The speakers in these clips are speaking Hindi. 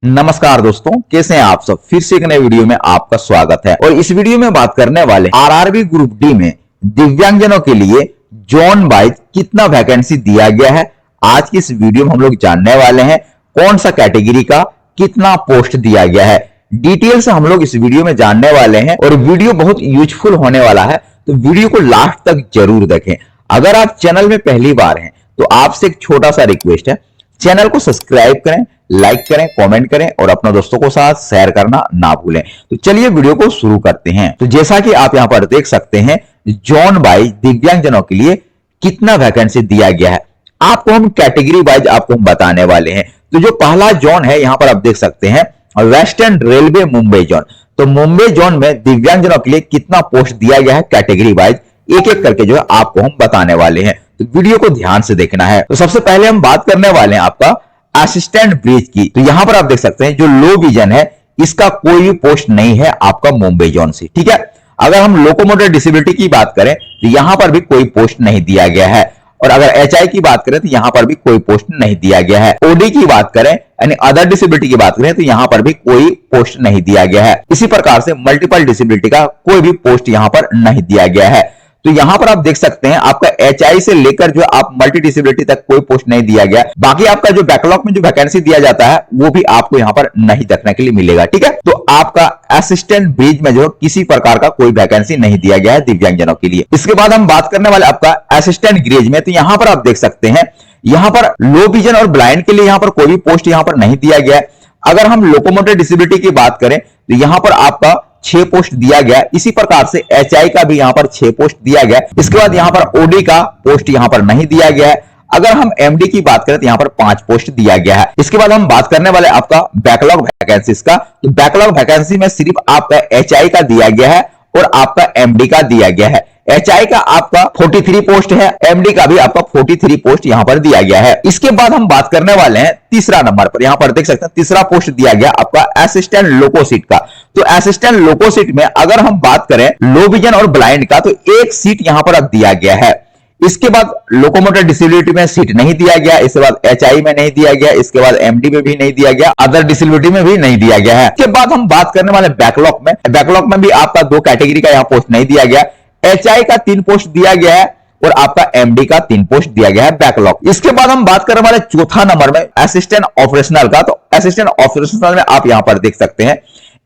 नमस्कार दोस्तों, कैसे हैं आप सब। फिर से एक नए वीडियो में आपका स्वागत है। और इस वीडियो में बात करने वाले आरआरबी ग्रुप डी में दिव्यांगजनों के लिए जोन वाइज कितना वैकेंसी दिया गया है। आज की इस वीडियो में हम लोग जानने वाले हैं कौन सा कैटेगरी का कितना पोस्ट दिया गया है। डिटेल से हम लोग इस वीडियो में जानने वाले हैं और वीडियो बहुत यूजफुल होने वाला है, तो वीडियो को लास्ट तक जरूर देखें। अगर आप चैनल में पहली बार हैं तो आपसे एक छोटा सा रिक्वेस्ट है, चैनल को सब्सक्राइब करें, लाइक करें, कमेंट करें और अपने दोस्तों को साथ शेयर करना ना भूलें। तो चलिए वीडियो को शुरू करते हैं। तो जैसा कि आप यहां पर देख सकते हैं, जोन वाइज दिव्यांगजनों के लिए कितना वैकेंसी दिया गया है आपको हम कैटेगरी वाइज आपको हम बताने वाले हैं। तो जो पहला जोन है यहां पर आप देख सकते हैं वेस्टर्न रेलवे मुंबई जोन। तो मुंबई जोन में दिव्यांगजनों के लिए कितना पोस्ट दिया गया है कैटेगरी वाइज एक एक करके जो है आपको हम बताने वाले हैं। तो वीडियो को ध्यान से देखना है। तो सबसे पहले हम बात करने वाले हैं आपका असिस्टेंट ब्रिज की। तो यहां पर आप देख सकते हैं जो लो विजन है इसका कोई भी पोस्ट नहीं है आपका मुंबई जोन से, ठीक है। अगर हम लोकोमोटर डिसेबिलिटी की बात करें तो यहां पर भी कोई पोस्ट नहीं दिया गया है। और अगर एचआई की बात करें तो यहां पर भी कोई पोस्ट नहीं दिया गया है। ओडी की बात करें यानी अदर डिसेबिलिटी की बात करें तो यहां पर भी कोई पोस्ट नहीं दिया गया है। इसी प्रकार से मल्टीपल डिसेबिलिटी का कोई भी पोस्ट यहां पर नहीं दिया गया है। तो यहां पर आप देख सकते हैं आपका एचआई से लेकर जो आप मल्टी डिसेबिलिटी तक कोई पोस्ट नहीं दिया गया। बाकी आपका जो बैकलॉग में जो वैकेंसी दिया जाता है वो भी आपको यहां पर नहीं देखने के लिए मिलेगा, ठीक है। तो आपका असिस्टेंट ब्रिज में जो किसी प्रकार का कोई वैकेंसी नहीं दिया गया है दिव्यांगजनों के लिए। इसके बाद हम बात करने वाले आपका असिस्टेंट ग्रेज में। तो यहां पर आप देख सकते हैं यहां पर लो विजन और ब्लाइंड के लिए यहां पर कोई भी पोस्ट यहां पर नहीं दिया गया है। अगर हम लोकोमोटर डिसेबिलिटी की बात करें तो यहां पर आपका 6 पोस्ट दिया गया। इसी प्रकार से एचआई का भी यहां पर 6 पोस्ट दिया गया। इसके बाद यहां पर ओडी का पोस्ट यहां पर नहीं दिया गया है। अगर हम एमडी की बात करें तो यहां पर 5 पोस्ट दिया गया है। इसके बाद हम बात करने वाले आपका बैकलॉग वैकेंसीज का। तो बैकलॉग वैकेंसी में सिर्फ आपका एचआई का दिया गया है और आपका एमडी का दिया गया है। एचआई का आपका 43 पोस्ट है, एमडी का भी आपका 43 पोस्ट यहां पर दिया गया है। इसके बाद हम बात करने वाले हैं तीसरा नंबर पर। यहां पर देख सकते हैं तीसरा पोस्ट दिया गया आपका असिस्टेंट लोकोसीट का। तो असिस्टेंट लोकोसीट में अगर हम बात करें लो विजन और ब्लाइंड का तो एक सीट यहां पर अब दिया गया है। इसके बाद लोकोमोटर डिसेबिलिटी में सीट नहीं दिया गया। इसके बाद एचआई में नहीं दिया गया। इसके बाद एमडी में भी नहीं दिया गया। अदर डिसेबिलिटी में भी नहीं दिया गया है। इसके बाद हम बात करने वाले बैकलॉग में। बैकलॉग में भी आपका 2 कैटेगरी का यहां पोस्ट नहीं दिया गया। एचआई का 3 पोस्ट दिया गया है और आपका एमडी का 3 पोस्ट दिया गया है बैकलॉग। इसके बाद हम बात करने वाले चौथा नंबर में असिस्टेंट ऑपरेशनल का। तो असिस्टेंट ऑपरेशनल में आप यहां पर देख सकते हैं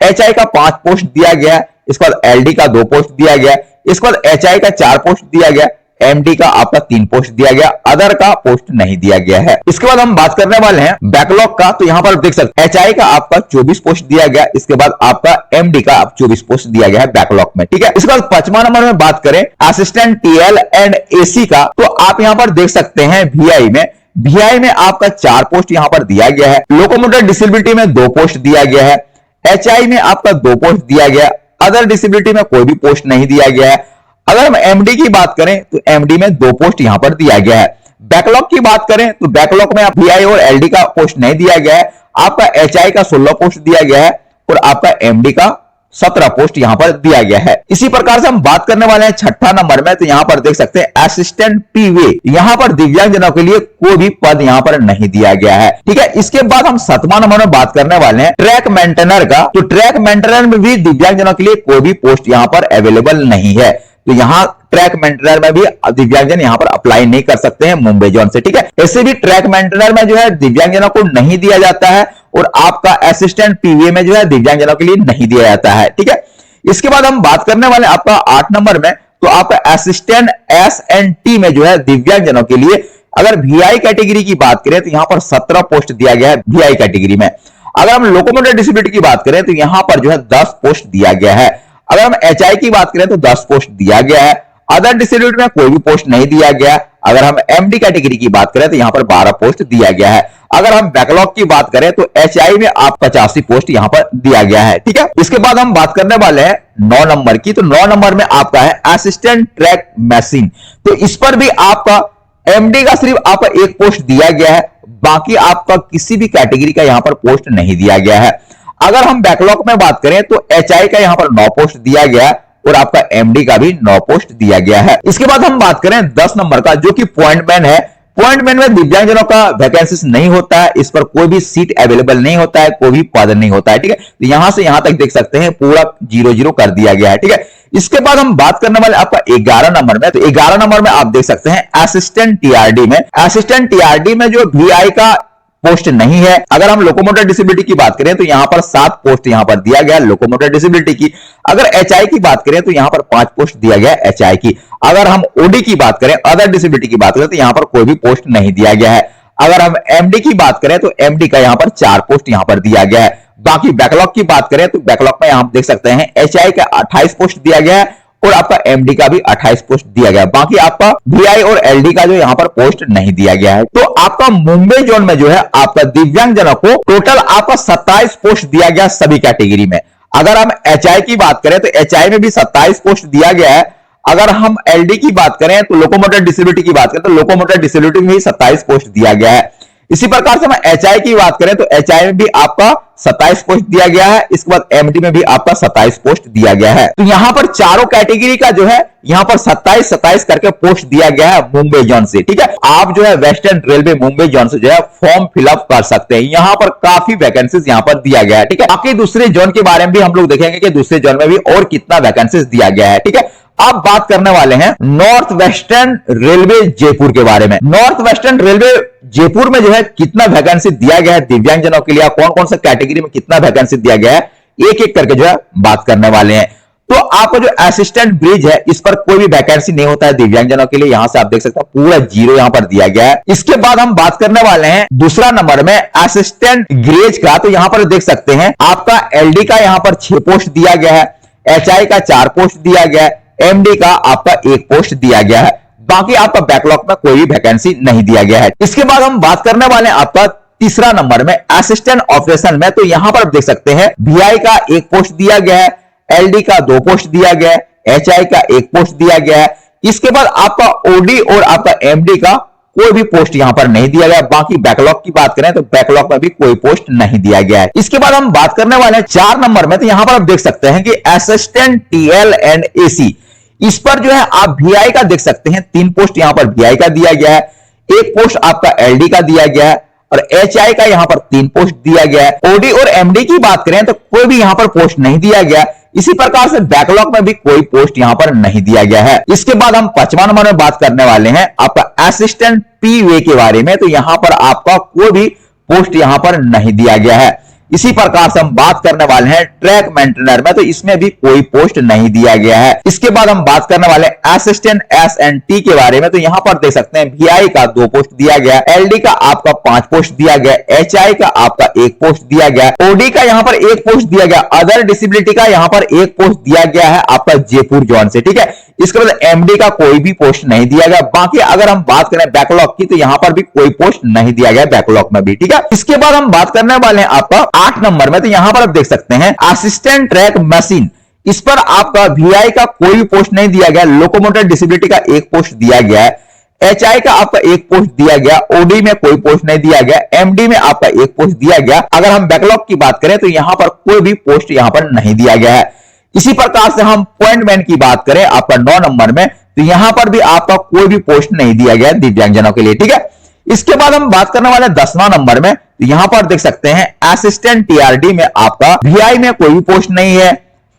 एचआई का 5 पोस्ट दिया गया है। इसके बाद एलडी का 2 पोस्ट दिया गया। इसके बाद एचआई का 4 पोस्ट दिया गया। एमडी का आपका 3 पोस्ट दिया गया। अदर का पोस्ट नहीं दिया गया है। इसके बाद हम बात करने वाले हैं बैकलॉग का। तो यहां पर देख सकते हैं एचआई का आपका 24 पोस्ट दिया गया। इसके बाद आपका एमडी का 24 पोस्ट दिया गया है बैकलॉग में, ठीक है। इसके बाद 5वां नंबर में बात करें असिस्टेंट टीएल एंड एसी का। तो आप यहां पर देख सकते हैं वीआई में। वीआई में आपका 4 पोस्ट यहां पर दिया गया है। लोकोमोटर डिसेबिलिटी में 2 पोस्ट दिया गया है। एचआई में आपका 2 पोस्ट दिया गया। अदर डिसेबिलिटी में कोई भी पोस्ट नहीं दिया गया है। अगर हम एमडी की बात करें तो एमडी में 2 पोस्ट यहां पर दिया गया है। बैकलॉग की बात करें तो बैकलॉग में वीआई और एलडी का पोस्ट नहीं दिया गया है। आपका एचआई का 16 पोस्ट दिया गया है और आपका एमडी का 17 पोस्ट यहां पर दिया गया है। इसी प्रकार से हम बात करने वाले हैं 6ठा नंबर में। तो यहां पर देख सकते हैं असिस्टेंट पीवे। यहां पर दिव्यांगजनों के लिए कोई भी पद यहां पर नहीं दिया गया है, ठीक है। इसके बाद हम 7वां नंबर में बात करने वाले हैं ट्रैक मेंटेनर का। तो ट्रैक मेंटेनर में भी दिव्यांगजनों के लिए कोई भी पोस्ट यहां पर अवेलेबल नहीं है। तो यहां ट्रैक मेंटेनर में भी दिव्यांगजन यहां पर अप्लाई नहीं कर सकते हैं मुंबई जोन से, ठीक है। ऐसे भी ट्रैक मेंटेनर में जो है दिव्यांगजनों को नहीं दिया जाता है और आपका असिस्टेंट पीवीए में जो है दिव्यांगजनों के लिए नहीं दिया जाता है, ठीक है। इसके बाद हम बात करने वाले आपका 8 नंबर में। तो आपका असिस्टेंट एसएनटी में जो है दिव्यांगजनों के लिए अगर वीआई कैटेगरी की बात करें तो यहां पर 17 पोस्ट दिया गया है वीआई कैटेगरी में। अगर हम लोकोमोटर डिसेबिलिटी की बात करें तो यहां पर जो है 10 पोस्ट दिया गया है। अगर हम एचआई की बात करें तो 10 पोस्ट दिया गया है। अदर डिसेबिलिटी में कोई भी पोस्ट नहीं दिया गया। अगर हम एमडी कैटेगरी की बात करें तो यहां पर 12 पोस्ट दिया गया है। अगर हम बैकलॉग की बात करें तो एचआई में आप 85 पोस्ट यहां पर दिया गया है, ठीक है। इसके बाद हम बात करने वाले हैं 9 नंबर की। तो 9 नंबर में आपका है असिस्टेंट ट्रैक मशीन। तो इस पर भी आपका एमडी का सिर्फ आपका 1 पोस्ट दिया गया है। बाकी आपका किसी भी कैटेगरी का यहां पर पोस्ट नहीं दिया गया है। अगर हम बैकलॉग में बात करें तो एचआई का यहां पर 9 पोस्ट दिया गया है और आपका एमडी का भी 9 पोस्ट दिया गया है। इसके बाद हम बात करें 10 नंबर का जो कि पॉइंटमैन है पॉइंटमेंट में दिव्यांगजनों का वैकेंसीज नहीं होता है, इस पर कोई भी सीट अवेलेबल नहीं होता है, कोई भी पद नहीं होता है। ठीक है, तो यहां से यहां तक देख सकते हैं पूरा 0-0 कर दिया गया है। ठीक है, इसके बाद हम बात करने वाले आपका 11 नंबर में। तो 11 नंबर में आप देख सकते हैं असिस्टेंट टीआरडी में। असिस्टेंट टीआरडी में जो वीआई का पोस्ट नहीं है। अगर हम लोकोमोटर डिसेबिलिटी की बात करें तो यहां पर 7 पोस्ट यहां पर दिया गया लोकोमोटर डिसेबिलिटी की। अगर एचआई की बात करें तो यहां पर 5 पोस्ट दिया गया एचआई की। अगर हम ओडी की बात करें, अदर डिसेबिलिटी की बात करें, तो यहां पर कोई भी पोस्ट नहीं दिया गया है। अगर हम एमडी की बात करें तो एमडी का यहां पर 4 पोस्ट यहां पर दिया गया है। बाकी बैकलॉग की बात करें तो बैकलॉग में यहां देख सकते हैं एचआई का 28 पोस्ट दिया गया है और आपका एमडी का भी 28 पोस्ट दिया गया है। बाकी आपका वीआई और एलडी का जो यहां पर पोस्ट नहीं दिया गया है। तो आपका मुंबई जोन में जो है आपका दिव्यांगजनों को टोटल आपका 27 पोस्ट दिया गया सभी कैटेगरी में। अगर हम एचआई की बात करें तो एचआई में भी 27 पोस्ट दिया गया है। अगर हम एलडी की बात करें तो लोकोमोटर डिसेबिलिटी की बात करें तो लोकोमोटर डिसेबिलिटी में भी 27 पोस्ट दिया गया है। इसी प्रकार से हम एचआई की बात करें तो एचआई में भी आपका 27 पोस्ट दिया गया है। इसके बाद एमडी में भी आपका 27 पोस्ट दिया गया है। तो यहां पर चारों कैटेगरी का जो है यहां पर 27-27 करके पोस्ट दिया गया है मुंबई जोन से। ठीक है, आप जो है वेस्टर्न रेलवे मुंबई जोन से जो है फॉर्म फिलअप कर सकते हैं। यहां पर काफी वैकेंसीज यहां पर दिया गया है। ठीक है, बाकी दूसरे जोन के बारे में भी हम लोग देखेंगे कि दूसरे जोन में भी और कितना वैकेंसीज दिया गया है। ठीक है, अब बात करने वाले हैं नॉर्थ वेस्टर्न रेलवे जयपुर के बारे में। नॉर्थ वेस्टर्न रेलवे जयपुर में जो है कितना वैकेंसी दिया गया है दिव्यांगजनों के लिए, कौन कौन से कैटेगरी में कितना वैकेंसी दिया गया है, एक एक करके जो है बात करने वाले हैं। तो आपका जो असिस्टेंट ब्रिज है इस पर कोई भी वैकेंसी नहीं होता है दिव्यांगजनों के लिए। यहां से आप देख सकते हैं पूरा 0 यहां पर दिया गया है। इसके बाद हम बात करने वाले हैं दूसरा नंबर में असिस्टेंट ग्रेज का। तो यहां पर देख सकते हैं आपका एलडी का यहां पर 6 पोस्ट दिया गया है, एचआई का 4 पोस्ट दिया गया है, एमडी का आपका 1 पोस्ट दिया गया है। बाकी आपका बैकलॉग में कोई भी वैकेंसी नहीं दिया गया है। इसके बाद हम बात करने वाले हैं आपका तीसरा नंबर में असिस्टेंट ऑपरेशन में। तो यहां पर देख सकते हैं वीआई का 1 पोस्ट दिया गया है, एलडी का 2 पोस्ट दिया गया है, एचआई का 1 पोस्ट दिया गया है। इसके बाद आपका ओडी और आपका एमडी का कोई भी पोस्ट यहां पर नहीं दिया गया। बाकी बैकलॉग की बात करें तो बैकलॉग में भी कोई पोस्ट नहीं दिया गया है। इसके बाद हम बात करने वाले हैं 4 नंबर में। तो यहां पर आप देख सकते हैं कि असिस्टेंट टीएल एंड एसी, इस पर जो है आप वीआई का देख सकते हैं 3 पोस्ट यहां पर वीआई का दिया गया है, 1 पोस्ट आपका एलडी का दिया गया है और एचआई का यहां पर 3 पोस्ट दिया गया है। ओडी और एमडी की बात करें तो कोई भी यहां पर पोस्ट नहीं दिया गया। इसी प्रकार से बैकलॉग में भी कोई पोस्ट यहां पर नहीं दिया गया है। इसके बाद हम 5वां नंबर में बात करने वाले हैं आपका असिस्टेंट पीवे के बारे में। तो यहां पर आपका कोई भी पोस्ट यहां पर नहीं दिया गया है। इसी प्रकार से हम बात करने वाले हैं ट्रैक मेंटेनर में। तो इसमें भी कोई पोस्ट नहीं दिया गया है। इसके बाद हम बात करने वाले हैं असिस्टेंट एसएनटी के बारे में। तो यहां पर देख सकते हैं वीआई का 2 पोस्ट दिया गया, एलडी का आपका 5 पोस्ट दिया गया, एचआई का आपका 1 पोस्ट दिया गया, ओडी का यहां पर 1 पोस्ट दिया गया, अदर डिसेबिलिटी का यहां पर 1 पोस्ट दिया गया है आपका जयपुर जोन से। ठीक है, इसके बाद एमडी का कोई भी पोस्ट नहीं दिया गया। बाकी अगर हम बात करें बैकलॉग की तो यहां पर भी कोई पोस्ट नहीं दिया गया बैकलॉग में भी। ठीक है, इसके बाद हम बात करने वाले हैं आपका 8 नंबर में। तो यहां पर आप देख सकते हैं असिस्टेंट ट्रैक मशीन, इस पर आपका वीआई का कोई भी पोस्ट नहीं दिया गया, लोकोमोटर डिसेबिलिटी का 1 पोस्ट दिया गया है, एचआई का आपका 1 पोस्ट दिया गया, ओडी में कोई पोस्ट नहीं दिया गया, एमडी में आपका 1 पोस्ट दिया गया। अगर हम बैकलॉग की बात करें तो यहां पर कोई भी पोस्ट यहां पर नहीं दिया गया है। इसी प्रकार से हम पॉइंटमेंट की बात करें आपका 9 नंबर में, तो यहां पर भी आपका कोई भी पोस्ट नहीं दिया गया दिव्यांगजनों के लिए। ठीक है, इसके बाद हम बात करने वाले 10वां नंबर में। तो यहां पर देख सकते हैं असिस्टेंट टीआरडी में आपका वीआई में कोई भी पोस्ट नहीं है,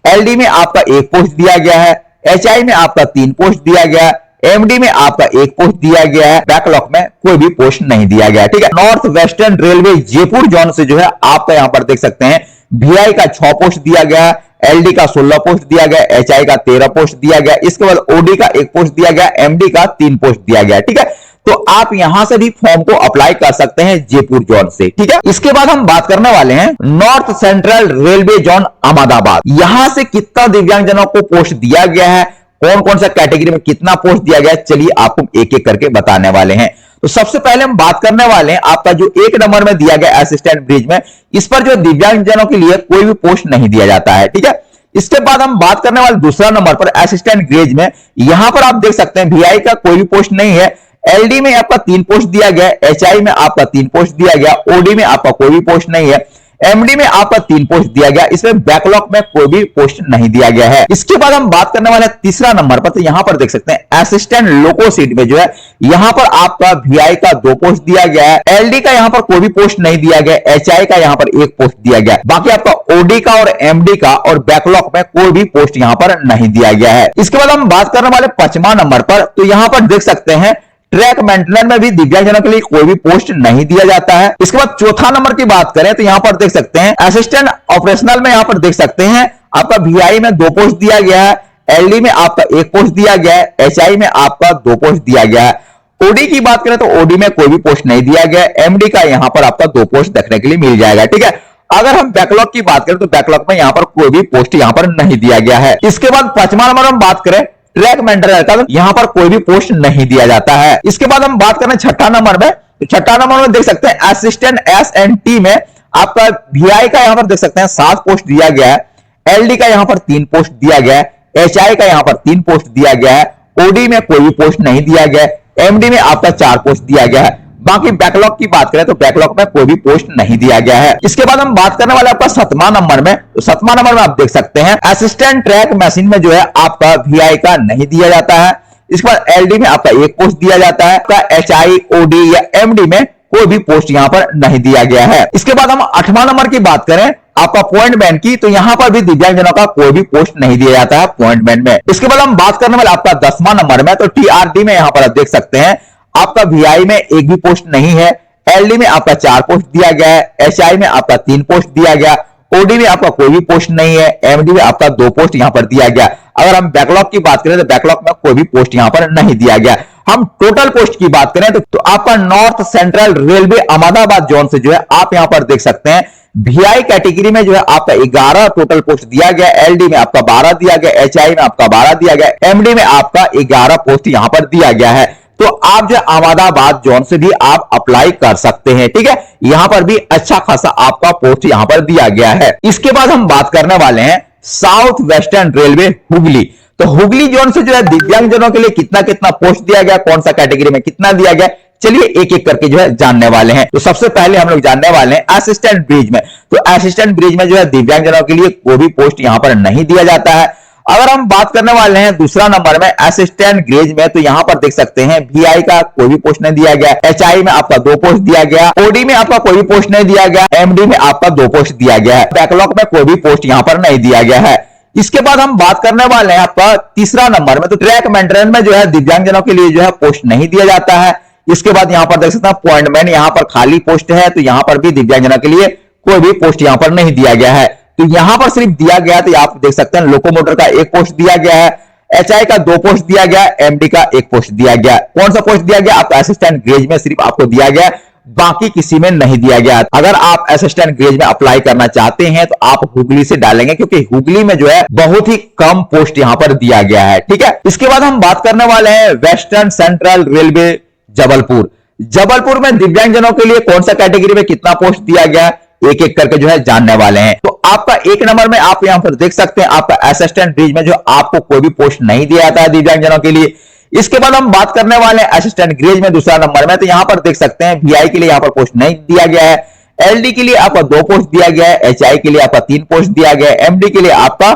एलडी में आपका 1 पोस्ट दिया गया है, एचआई में आपका 3 पोस्ट दिया गया है, एमडी में आपका 1 पोस्ट दिया गया है, बैकलॉग में कोई भी पोस्ट नहीं दिया गया। ठीक है, north western railway Jaipur zone से जो है आपका यहां पर देख सकते हैं वीआई का 6 पोस्ट दिया गया, एलडी का 16 पोस्ट दिया गया, एचआई का 13 पोस्ट दिया गया, इसके बाद ओडी का 1 पोस्ट दिया गया, एमडी का 3 पोस्ट दिया गया। ठीक है, तो आप यहां से भी फॉर्म को अप्लाई कर सकते हैं जयपुर जोन से। ठीक है, इसके बाद हम बात करने वाले हैं north central railway zone Ahmedabad. यहां से कितना दिव्यांगजनों को पोस्ट दिया गया है, कौन कौन सा कैटेगरी में कितना पोस्ट दिया गया है, चलिए आपको एक एक करके बताने वाले हैं। तो सबसे पहले हम बात करने वाले हैं आपका जो 1 नंबर में दिया गया असिस्टेंट ब्रिज में, इस पर जो दिव्यांगजनों के लिए कोई भी पोस्ट नहीं दिया जाता है। ठीक है, इसके बाद हम बात करने वाले दूसरा नंबर पर असिस्टेंट ग्रेज में। यहां पर आप देख सकते हैं वीआई का कोई भी पोस्ट नहीं है, एलडी में आपका 3 पोस्ट दिया गया, एचआई में आपका 3 पोस्ट दिया गया, ओडी में आपका कोई भी पोस्ट नहीं है, एमडी में आपका 3 पोस्ट दिया गया, इसमें बैकलॉग में कोई भी पोस्ट नहीं दिया गया है। इसके बाद हम बात करने वाले तीसरा नंबर पर, तो यहां पर देख सकते हैं असिस्टेंट लोको सीट में जो है यहां पर आपका वीआई का 2 पोस्ट दिया गया है, एलडी का यहां पर कोई भी पोस्ट नहीं दिया गया, एचआई का यहां पर 1 पोस्ट दिया गया, बाकी आपका ओडी का और एमडी का और बैकलॉग में कोई भी पोस्ट यहां पर नहीं दिया गया है। इसके बाद हम बात करने वाले 5वां नंबर पर, तो यहां पर देख सकते हैं ट्रैक मेंटेनर में भी दिव्यांगजनों के लिए कोई भी पोस्ट नहीं दिया जाता है। इसके बाद चौथा नंबर की बात करें तो यहां पर देख सकते हैं असिस्टेंट ऑपरेशनल में यहां पर देख सकते हैं आपका वीआई में 2 पोस्ट दिया गया है, एलडी में आपका 1 पोस्ट दिया गया है, एचआई में आपका 2 पोस्ट दिया गया है। ओडी की बात करें तो ओडी में कोई भी पोस्ट नहीं दिया गया, एमडी का यहां पर आपका 2 पोस्ट देखने के लिए मिल जाएगा, ठीक है। अगर हम बैकलॉग की बात करें तो बैकलॉग में यहां पर कोई भी पोस्ट यहां पर नहीं दिया गया है। इसके बाद 5वां नंबर हम बात करें ट्रैक मेंटेनर का, यहां पर कोई भी पोस्ट नहीं दिया जाता है। इसके बाद हम बात करें 6ठा नंबर में, तो 6ठा नंबर में देख सकते हैं असिस्टेंट एसएनटी में आपका वीआई का यहां पर देख सकते हैं 7 पोस्ट दिया गया है, एलडी का यहां पर 3 पोस्ट दिया गया है, एचआई का यहां पर 3 पोस्ट दिया गया है, ओडी में कोई भी पोस्ट नहीं दिया गया, एमडी में आपका 4 पोस्ट दिया गया है। बाकी बैकलॉग की बात करें तो बैकलॉग में कोई भी पोस्ट नहीं दिया गया है। इसके बाद हम बात करने वाले आपका 7वां नंबर में, तो 7वां नंबर में आप देख सकते हैं असिस्टेंट ट्रैक मशीन में जो है आपका वीआई का नहीं दिया जाता है। इसके बाद एलडी में आपका 1 पोस्ट दिया जाता है, आपका एचआई, ओडी या एमडी में कोई भी पोस्ट यहां पर नहीं दिया गया है। इसके बाद हम 8वां नंबर की बात करें आपका पॉइंटमैन की, तो यहां पर भी दिव्यांगजनों का कोई भी पोस्ट नहीं दिया जाता है पॉइंटमैन में। इसके बाद हम बात करने वाले आपका 10वां नंबर में, तो टीआरडी में यहां पर आप देख सकते हैं आपका वीआई में 1 भी पोस्ट नहीं है, एलडी में आपका 4 पोस्ट दिया गया है, एचआई में आपका 3 पोस्ट दिया गया, ओडी में आपका कोई भी पोस्ट नहीं है, एमडी में आपका 2 पोस्ट यहां पर दिया गया। अगर हम बैकलॉग की बात करें तो बैकलॉग में कोई भी पोस्ट यहां पर नहीं दिया गया। हम टोटल पोस्ट की बात करें तो आपका north central railway Ahmedabad zone से जो है आप यहां पर देख सकते हैं वीआई कैटेगरी में जो है आपका 11 टोटल पोस्ट दिया गया, एलडी में आपका 12 दिया गया, एचआई में आपका 12 दिया गया, एमडी में आपका 11 पोस्ट यहां पर दिया गया है। तो आप जो अहमदाबाद जोन से भी आप अप्लाई कर सकते हैं, ठीक है। यहां पर भी अच्छा खासा आपका पोस्ट यहां पर दिया गया है। इसके बाद हम बात करने वाले हैं साउथ वेस्टर्न रेलवे हुगली, तो हुगली जोन से जो है दिव्यांगजनों के लिए कितना कितना पोस्ट दिया गया, कौन सा कैटेगरी में कितना दिया गया, चलिए एक एक करके जो है जानने वाले हैं। तो सबसे पहले हम लोग जानने वाले हैं असिस्टेंट ब्रिज में, तो असिस्टेंट ब्रिज में जो है दिव्यांगजनों के लिए कोई भी पोस्ट यहां पर नहीं दिया जाता है। अगर हम बात करने वाले हैं दूसरा नंबर में असिस्टेंट ग्रेज में, तो यहां पर देख सकते हैं वीआई का कोई भी पोस्ट नहीं दिया गया, एचआई में आपका 2 पोस्ट दिया गया, ओडी में आपका कोई भी पोस्ट नहीं दिया गया, एमडी में आपका 2 पोस्ट दिया गया है, बैकलॉग में कोई भी पोस्ट यहां पर नहीं दिया गया है। इसके बाद हम बात करने वाले हैं आपका तीसरा नंबर में, तो ट्रैक मेंटेनेंस में जो है दिव्यांगजनों के लिए जो है पोस्ट नहीं दिया जाता है। इसके बाद यहां पर देख सकते हैं पॉइंटमैन, यहां पर खाली पोस्ट है, तो यहां पर भी दिव्यांगजनों के लिए कोई भी पोस्ट यहां पर नहीं दिया गया है। तो यहां पर सिर्फ दिया गया तो आप देख सकते हैं लोकोमोटर का 1 पोस्ट दिया गया है, एचआई का 2 पोस्ट दिया गया, एमडी का 1 पोस्ट दिया गया। कौन सा पोस्ट दिया गया? आपका असिस्टेंट ग्रेज में सिर्फ आपको दिया गया, बाकी किसी में नहीं दिया गया। अगर आप असिस्टेंट ग्रेज में अप्लाई करना चाहते हैं तो आप हुगली से डालेंगे, क्योंकि हुगली में जो है बहुत ही कम पोस्ट यहां पर दिया गया है, ठीक है। इसके बाद हम बात करने वाले हैं western central railway Jabalpur. Jabalpur में दिव्यांगजनों के लिए कौन सा कैटेगरी में कितना पोस्ट दिया गया, एक एक करके जो है जानने वाले हैं। तो आपका 1 नंबर में आप यहां पर देख सकते हैं आपका असिस्टेंट ब्रिज में जो आपको कोई भी पोस्ट नहीं दिया जाता है दिव्यांगजनों के लिए। इसके बाद हम बात करने वाले हैं असिस्टेंट ग्रेज में दूसरा नंबर में, तो यहां पर देख सकते हैं वीआई के लिए यहां पर पोस्ट नहीं दिया गया है, एलडी के लिए आपका 2 पोस्ट दिया गया है, एचआई के लिए आपका 3 पोस्ट दिया गया है, एमडी के लिए आपका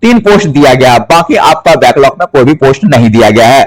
3 पोस्ट दिया गया, बाकी आपका बैकलॉग में कोई भी पोस्ट नहीं दिया गया है।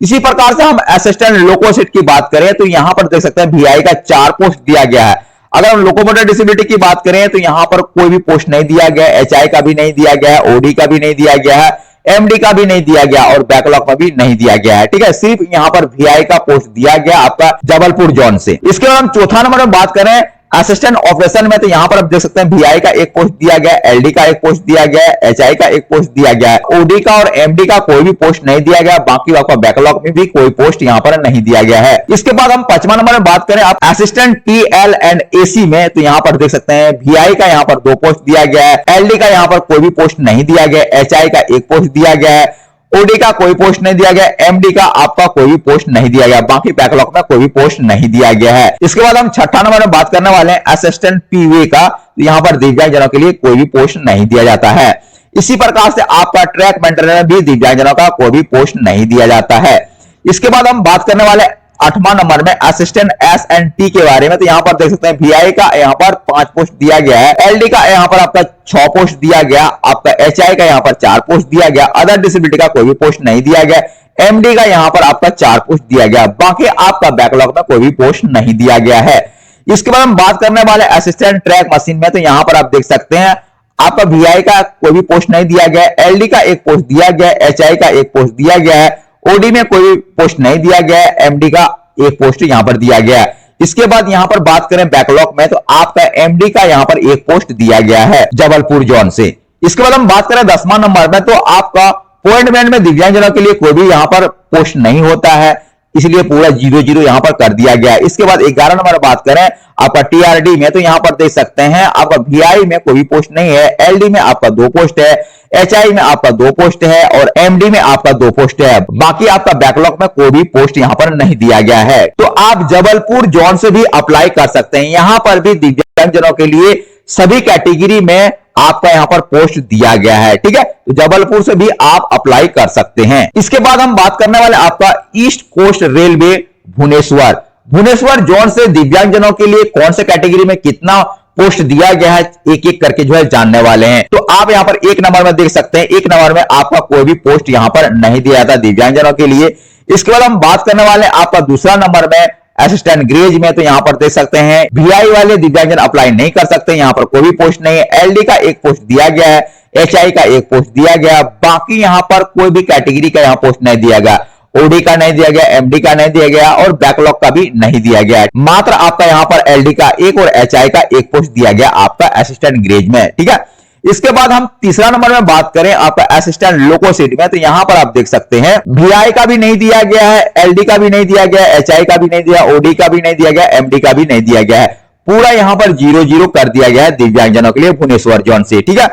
इसी प्रकार से हम असिस्टेंट लोकोसेट की बात करें तो यहां पर देख सकते हैं वीआई का 4 पोस्ट दिया गया है। अगर हम लोकोमोटर डिसेबिलिटी की बात करें तो यहां पर कोई भी पोस्ट नहीं दिया गया, एचआई का भी नहीं दिया गया, ओडी का भी नहीं दिया गया है, एमडी का भी नहीं दिया गया और बैकलॉग में भी नहीं दिया गया है, ठीक है। सिर्फ यहां पर वीआई का पोस्ट दिया गया आपका जबलपुर जोन से। इसके बाद हम चौथा नंबर में बात करें असिस्टेंट ऑपरेशन में, तो यहां पर आप देख सकते हैं वीआई का 1 पोस्ट दिया गया, एलडी का 1 पोस्ट दिया गया, एचआई का 1 पोस्ट दिया गया, ओडी का और एमडी का कोई भी पोस्ट नहीं दिया गया, बाकी आपका बैकलॉग में भी कोई पोस्ट यहां पर नहीं दिया गया है। इसके बाद हम 5वां नंबर में बात करें आप असिस्टेंट टीएल एंड एसी में, तो यहां पर देख सकते हैं वीआई का यहां पर 2 पोस्ट दिया गया है, एलडी का यहां पर कोई भी पोस्ट नहीं दिया गया, एचआई का 1 पोस्ट दिया गया है, ओडी का कोई पोस्ट नहीं दिया गया, एमडी का आपका कोई भी पोस्ट नहीं दिया गया, बाकी बैकलॉग में कोई भी पोस्ट नहीं दिया गया है। इसके बाद हम 6ठा नंबर में बात करने वाले हैं असिस्टेंट पीवे का, यहां पर दिव्यांगजनों के लिए कोई भी पोस्ट नहीं दिया जाता है। इसी प्रकार से आपका ट्रैक मेंटेनेंस में भी दिव्यांगजनों का कोई भी पोस्ट नहीं दिया जाता है। इसके बाद हम बात करने वाले 8वां नंबर में असिस्टेंट S&T के बारे में, तो यहां पर देख सकते हैं VI का यहां पर 5 पोस्ट दिया गया है, LD का यहां पर आपका 6 पोस्ट दिया गया, आपका HI का यहां पर 4 पोस्ट दिया गया, अदर डिसेबिलिटी का कोई भी पोस्ट नहीं दिया गया, MD का यहां पर आपका 4 पोस्ट दिया गया, बाकी आपका बैकलॉग में कोई भी पोस्ट नहीं दिया गया है। इसके बाद हम बात करने वाले असिस्टेंट ट्रैक मशीन में, तो यहां पर आप देख सकते हैं आपका VI का कोई भी पोस्ट नहीं दिया गया, LD का एक पोस्ट दिया गया, HI का एक पोस्ट दिया गया है, OD में कोई भी पोस्ट नहीं दिया गया है, MD का एक पोस्ट यहां पर दिया गया है। इसके बाद यहां पर बात करें बैकलॉग में, तो आपका MD का यहां पर एक पोस्ट दिया गया है जबलपुर जोन से। इसके बाद हम बात करें 10वां नंबर में, तो आपका अपॉइंटमेंट में दिव्यांगजनों के लिए कोई भी यहां पर पोस्ट नहीं होता है, इसलिए पूरा 0-0 यहां पर कर दिया गया है। इसके बाद 11 नंबर बात करें आपका TRD में, तो यहां पर देख सकते हैं आपका VI में कोई भी पोस्ट नहीं है, LD में आपका 2 पोस्ट है, HI में आपका 2 पोस्ट है और MD में आपका 2 पोस्ट है, बाकी आपका बैकलॉग में कोई भी पोस्ट यहां पर नहीं दिया गया है। तो आप जबलपुर जोन से भी अप्लाई कर सकते हैं, यहां पर भी दिव्यांगजनों के लिए सभी कैटेगरी में आपका यहां पर पोस्ट दिया गया है, ठीक है। तो जबलपुर से भी आप अप्लाई कर सकते हैं। इसके बाद हम बात करने वाले आपका east coast railway Bhubaneswar, Bhubaneswar zone से दिव्यांगजनों के लिए कौन से कैटेगरी में कितना पोस्ट दिया गया है, एक एक करके जो है जानने वाले हैं। तो आप यहां पर 1 नंबर में देख सकते हैं, 1 नंबर में आपका कोई भी पोस्ट यहां पर नहीं दिया था दिव्यांगजनों के लिए। इसके बाद हम बात करने वाले आपका दूसरा नंबर में असिस्टेंट ग्रेज में, तो यहां पर देख सकते हैं VI वाले दिव्यांगजन अप्लाई नहीं कर सकते, यहां पर कोई भी पोस्ट नहीं है, LD का एक पोस्ट दिया गया है, HI का एक पोस्ट दिया गया, बाकी यहां पर कोई भी कैटेगरी का यहां पोस्ट नहीं दिया गया, OD का नहीं दिया गया, MD का नहीं दिया गया और बैकलॉग का भी नहीं दिया गया। मात्र आपका यहां पर LD का एक और HI का एक पोस्ट दिया गया आपका असिस्टेंट ग्रेज में, ठीक है। इसके बाद हम तीसरा नंबर में बात करें आपका असिस्टेंट लोकोसिट में, तो यहां पर आप देख सकते हैं VI का भी नहीं दिया गया है, LD का भी नहीं दिया गया, HI का भी नहीं दिया, OD का भी नहीं दिया गया, MD का भी नहीं दिया गया है, पूरा यहां पर 0-0 कर दिया गया है दिव्यांगजनों के लिए भुवनेश्वर जोन से, ठीक है।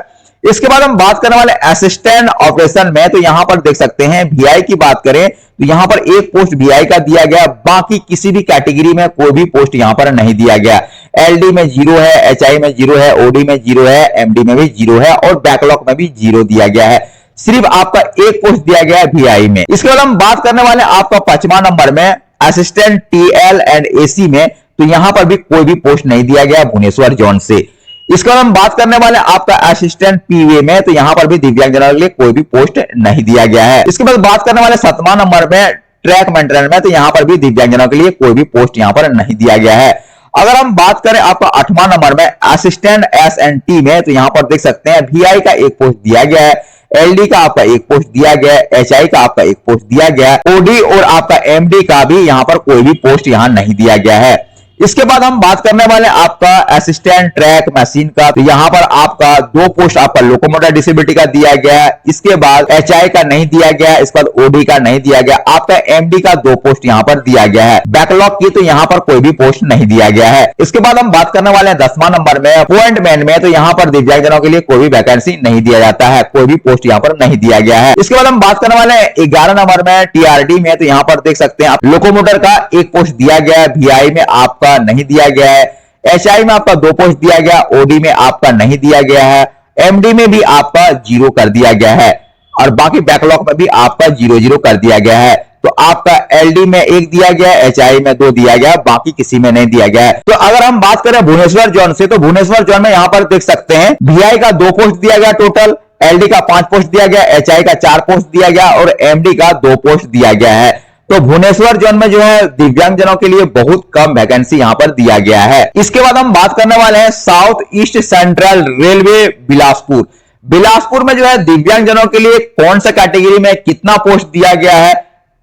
इसके बाद हम बात करने वाले असिस्टेंट ऑपरेशन में, तो यहां पर देख सकते हैं VI की बात करें तो यहां पर एक पोस्ट VI का दिया गया, बाकी किसी भी कैटेगरी में कोई भी पोस्ट यहां पर नहीं दिया गया। LD में 0 है, HI में 0 है, OD में 0 है, MD में भी 0 है और बैकलॉग में भी 0 दिया गया है, सिर्फ आपका एक पोस्ट दिया गया है VI में। इसके बाद हम बात करने वाले आपका 5वां नंबर में असिस्टेंट TL एंड AC में, तो यहां पर भी कोई भी पोस्ट नहीं दिया गया भुवनेश्वर जोन से। इसके बाद हम बात करने वाले आपका असिस्टेंट PA में, तो यहां पर भी दिव्यांगजनों के लिए कोई भी पोस्ट नहीं दिया गया है। इसके बाद बात करने वाले 7वां नंबर में ट्रैक मेंटेनेंस में, तो यहां पर भी दिव्यांगजनों के लिए कोई भी पोस्ट यहां पर नहीं दिया गया है। अगर हम बात करें आपका 8वां नंबर में असिस्टेंट S&T में, तो यहां पर देख सकते हैं VI का एक पोस्ट दिया गया है, LD का आपका एक पोस्ट दिया गया है, HI का आपका एक पोस्ट दिया गया है, OD और आपका MD का भी यहां पर कोई भी पोस्ट यहां नहीं दिया गया है। इसके बाद हम बात करने वाले आपका असिस्टेंट ट्रैक मशीन का, तो यहां पर आपका 2 पोस्ट आपका लोकोमोटर डिसेबिलिटी का दिया गया है, इसके बाद HI का नहीं दिया गया, इसके बाद OD का नहीं दिया गया, आपका MD का 2 पोस्ट यहां पर दिया गया है। बैकलॉग की तो यहां पर कोई भी पोस्ट नहीं दिया गया है। इसके बाद हम बात करने वाले हैं 10वां नंबर में अपॉइंटमेंट में, तो यहां पर दिव्यांगजनों के लिए कोई भी वैकेंसी नहीं दिया जाता है, कोई भी पोस्ट यहां पर नहीं दिया गया है। इसके बाद हम बात करने वाले हैं 11 नंबर में TRD में, तो यहां पर देख सकते हैं आप लोकोमोटर का एक पोस्ट दिया गया है, VI में आपका नहीं दिया गया है, HI में आपका 2 पोस्ट दिया गया, OD में आपका नहीं दिया गया है, MD में भी आपका 0 कर दिया गया है और बाकी बैकलॉग में भी आपका 0-0 कर दिया गया है। तो आपका LD में 1 दिया गया, HI में 2 दिया गया, बाकी किसी में नहीं दिया गया है। तो अगर हम बात करें भुवनेश्वर जोन से, तो भुवनेश्वर जोन में यहां पर देख सकते हैं VI का 2 पोस्ट दिया गया टोटल, LD का 5 पोस्ट दिया गया, HI का 4 पोस्ट दिया गया और MD का 2 पोस्ट दिया गया है। तो भुवनेश्वर जोन में जो है दिव्यांगजनों के लिए बहुत कम वैकेंसी यहां पर दिया गया है। इसके बाद हम बात करने वाले हैं south east central railway Bilaspur. Bilaspur में जो है दिव्यांगजनों के लिए कौन सा कैटेगरी में कितना पोस्ट दिया गया है,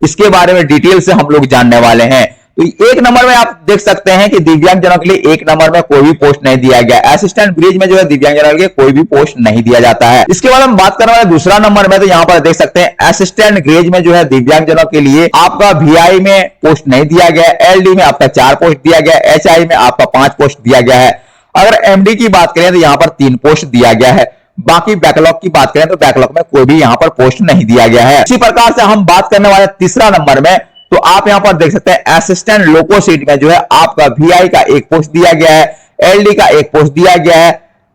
इसके बारे में डिटेल से हम लोग जानने वाले हैं। तो 1 नंबर में आप देख सकते हैं कि दिव्यांगजनों के लिए 1 नंबर में कोई भी पोस्ट नहीं दिया गया। असिस्टेंट ब्रिज में जो है दिव्यांगजनों के लिए कोई भी पोस्ट नहीं दिया जाता है। इसके बाद हम बात करने वाले दूसरा नंबर में, तो यहां पर देख सकते हैं असिस्टेंट ग्रेज में जो है दिव्यांगजनों के लिए आपका VI में पोस्ट नहीं दिया गया, LD में आपका 4 पोस्ट दिया गया, HI में आपका 5 पोस्ट दिया गया है। अगर MD की बात करें तो यहां पर 3 पोस्ट दिया गया है। बाकी बैकलॉग की बात करें तो बैकलॉग में कोई भी यहां पर पोस्ट नहीं दिया गया है। इसी प्रकार से हम बात करने वाले तीसरा नंबर में, तो आप यहां पर देख सकते हैं असिस्टेंट लोको सीट में जो है आपका VI का 1 पोस्ट दिया गया है, LD का 1 पोस्ट दिया गया है,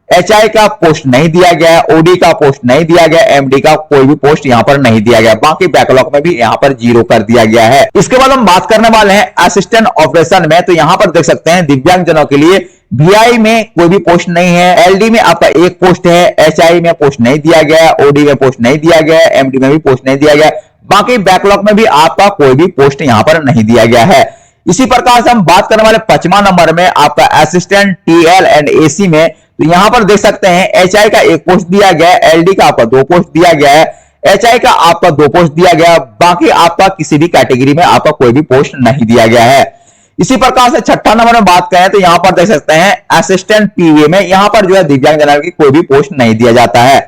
एचआई का पोस्ट नहीं दिया गया है, ओडी का पोस्ट नहीं दिया गया, एमडी का कोई भी पोस्ट यहां पर नहीं दिया गया, बाकी बैकलॉग में भी यहां पर 0 कर दिया गया है। इसके बाद हम बात करने वाले हैं असिस्टेंट ऑपरेशन में। तो यहां पर देख सकते हैं दिव्यांगजनों के लिए वीआई में कोई भी पोस्ट नहीं है, एलडी में आपका एक पोस्ट है, एचआई में पोस्ट नहीं दिया गया, ओडी में पोस्ट नहीं दिया गया, एमडी में भी पोस्ट नहीं दिया गया, बाकी बैकलॉग में भी आपका कोई भी पोस्ट यहां पर नहीं दिया गया है। इसी प्रकार से हम बात करने वाले 5वां नंबर में आपका असिस्टेंट टीएल एंड एसी में। तो यहां पर देख सकते हैं एचआई का एक पोस्ट दिया गया है, एलडी का आपका 2 पोस्ट दिया गया है, एचआई का आपका 2 पोस्ट दिया गया, बाकी आपका किसी भी कैटेगरी में आपका कोई भी पोस्ट नहीं दिया गया है। इसी प्रकार से 6वां नंबर में बात करें तो यहां पर देख सकते हैं असिस्टेंट पीवीए में, यहां पर जो है दिव्यांगजनों की कोई भी पोस्ट नहीं दिया जाता है।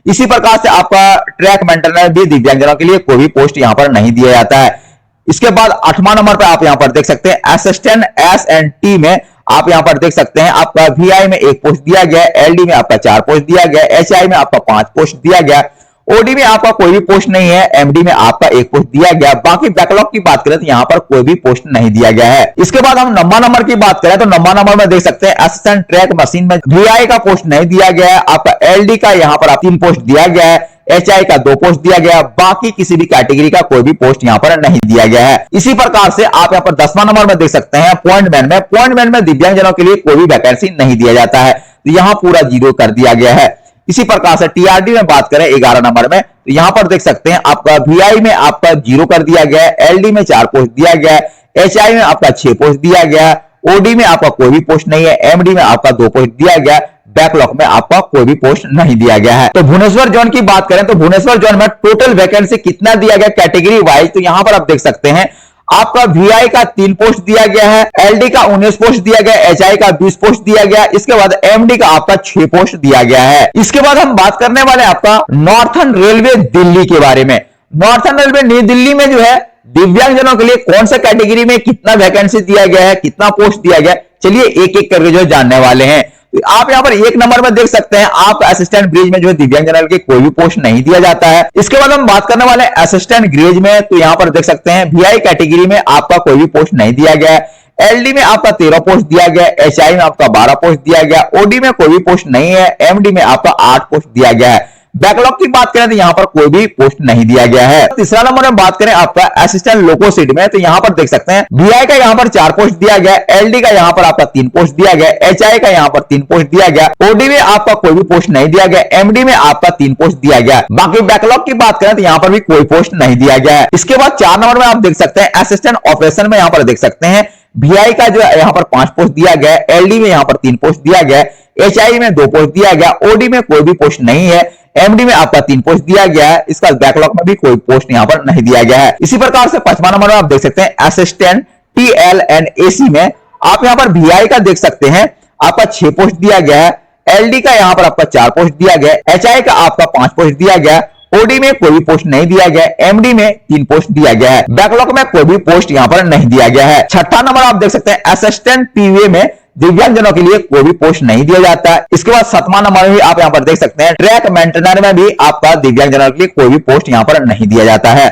इसी प्रकार से आपका ट्रैक मेंटेनर भी दिव्यांगजनों के लिए कोई भी पोस्ट यहां पर नहीं दिया जाता है। इसके बाद 8वां नंबर पर आप यहां पर देख सकते हैं असिस्टेंट एस एंड टी में, आप यहां पर देख सकते हैं आपका वीआई में 1 पोस्ट दिया गया, एलडी में आपका 4 पोस्ट दिया गया, एचआई में आपका 5 पोस्ट दिया गया, ओडी में आपका कोई भी पोस्ट नहीं है, एमडी में आपका 1 पोस्ट दिया गया, बाकी बैकलॉग की बात करें तो यहां पर कोई भी पोस्ट नहीं दिया गया है। इसके बाद हम 9वां नंबर की बात करें तो 9वां नंबर में देख सकते हैं असिस्टेंट ट्रैक मशीन में वीआई का पोस्ट नहीं दिया गया है, आपका एलडी का यहां पर 3 पोस्ट दिया गया है, एचआई का 2 पोस्ट दिया गया, बाकी किसी भी कैटेगरी का कोई भी पोस्ट यहां पर नहीं दिया गया है। इसी प्रकार से आप यहां पर 10वां नंबर में देख सकते हैं पॉइंटमैन में, पॉइंटमैन में दिव्यांगजनों के लिए कोई भी वैकेंसी नहीं दिया जाता है, तो यहां पूरा 0 कर दिया गया है। इसी प्रकार से टीआरडी में बात करें 11 नंबर में, तो यहां पर देख सकते हैं आपका वीआई में आपका 0 कर दिया गया है, एलडी में 4 पोस्ट दिया गया है, एचआई में आपका 6 पोस्ट दिया गया है, ओडी में आपका कोई भी पोस्ट नहीं है, एमडी में आपका 2 पोस्ट दिया गया, बैकलॉग में आपका कोई भी पोस्ट नहीं दिया गया है। तो भुवनेश्वर जोन की बात करें तो भुवनेश्वर जोन में टोटल वैकेंसी कितना दिया गया कैटेगरी वाइज, तो यहां पर आप देख सकते हैं आपका वीआई का 3 पोस्ट दिया गया है, एलडी का 19 पोस्ट दिया गया, एचआई का 20 पोस्ट दिया गया, इसके बाद एमडी का आपका 6 पोस्ट दिया गया है। इसके बाद हम बात करने वाले आपका नॉर्थर्न रेलवे दिल्ली के बारे में। नॉर्थर्न रेलवे नई दिल्ली में जो है दिव्यांगजनों के लिए कौन सा कैटेगरी में कितना वैकेंसी दिया गया है, कितना पोस्ट दिया गया, चलिए एक एक करके जो जानने वाले हैं। आप यहां पर 1 नंबर में देख सकते हैं आप असिस्टेंट ब्रिज में जो है दिव्यांगजनों के कोई भी पोस्ट नहीं दिया जाता है। इसके बाद हम बात करने वाले असिस्टेंट ग्रेज में, तो यहां पर देख सकते हैं वीआई कैटेगरी में आपका कोई भी पोस्ट नहीं दिया गया है, एलडी में आपका 13 पोस्ट दिया गया, एचआई में आपका 12 पोस्ट दिया गया, ओडी में कोई भी पोस्ट नहीं है, एमडी में आपका 8 पोस्ट दिया गया है। बैकलॉग की बात करें तो यहां पर कोई भी पोस्ट नहीं दिया गया है। तीसरा नंबर में बात करें आपका असिस्टेंट लोकोसिड में, तो यहां पर देख सकते हैं वीआई का यहां पर 4 पोस्ट दिया गया, एलडी का यहां पर आपका 3 पोस्ट दिया गया, एचआई का यहां पर 3 पोस्ट दिया गया, ओडी में आपका कोई भी पोस्ट नहीं दिया गया, एमडी में आपका 3 पोस्ट दिया गया, बाकी बैकलॉग की बात करें तो यहां पर भी कोई पोस्ट नहीं दिया गया है। इसके बाद 4 नंबर में आप देख सकते हैं असिस्टेंट ऑपरेशन में, यहां पर देख सकते हैं वीआई का जो है यहां पर 5 पोस्ट दिया गया, एलडी में यहां पर 3 पोस्ट दिया गया, एचआई में 2 पोस्ट दिया गया, ओडी में कोई भी पोस्ट नहीं है, एमडी में आपका 3 पोस्ट दिया गया है, इसका बैकलॉग में भी कोई पोस्ट यहां पर नहीं दिया गया है। इसी प्रकार से 5वां नंबर में आप देख सकते हैं असिस्टेंट टीएल एंड एसी में, आप यहां पर वीआई का देख सकते हैं आपका 6 पोस्ट दिया गया है, एलडी का यहां पर आपका 4 पोस्ट दिया गया, एचआई का आपका 5 पोस्ट दिया गया, ओडी में कोई भी पोस्ट नहीं दिया गया, एमडी में 3 पोस्ट दिया गया है, बैकलॉग में कोई भी पोस्ट यहां पर नहीं दिया गया है। 6वां नंबर आप देख सकते हैं असिस्टेंट पीवीए में दिव्यांगजनों के लिए कोई भी पोस्ट नहीं दिया जाता है। इसके बाद 7वां नंबर में आप यहां पर देख सकते हैं ट्रैक मेंटेनर में भी आपका दिव्यांगजनों के लिए कोई भी पोस्ट यहां पर नहीं दिया जाता है।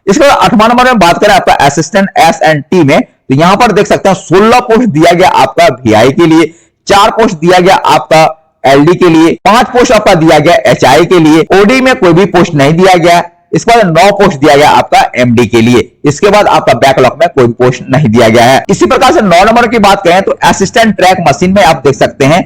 इसके बाद 8वां नंबर में बात करें आपका असिस्टेंट एस एंड टी में, तो यहां पर देख सकते हैं 16 पोस्ट दिया गया आपका वीआई के लिए, 4 पोस्ट दिया गया आपका एलडी के लिए, 5 पोस्ट आपका दिया गया एचआई के लिए, ओडी में कोई भी पोस्ट नहीं दिया गया, इसके बाद 9 पोस्ट दिया गया आपका एमडी के लिए, इसके बाद आपका बैकलॉग में कोई पोस्ट नहीं दिया गया है। इसी प्रकार से 9 नंबर की बात करें तो असिस्टेंट ट्रैक मशीन में आप देख सकते हैं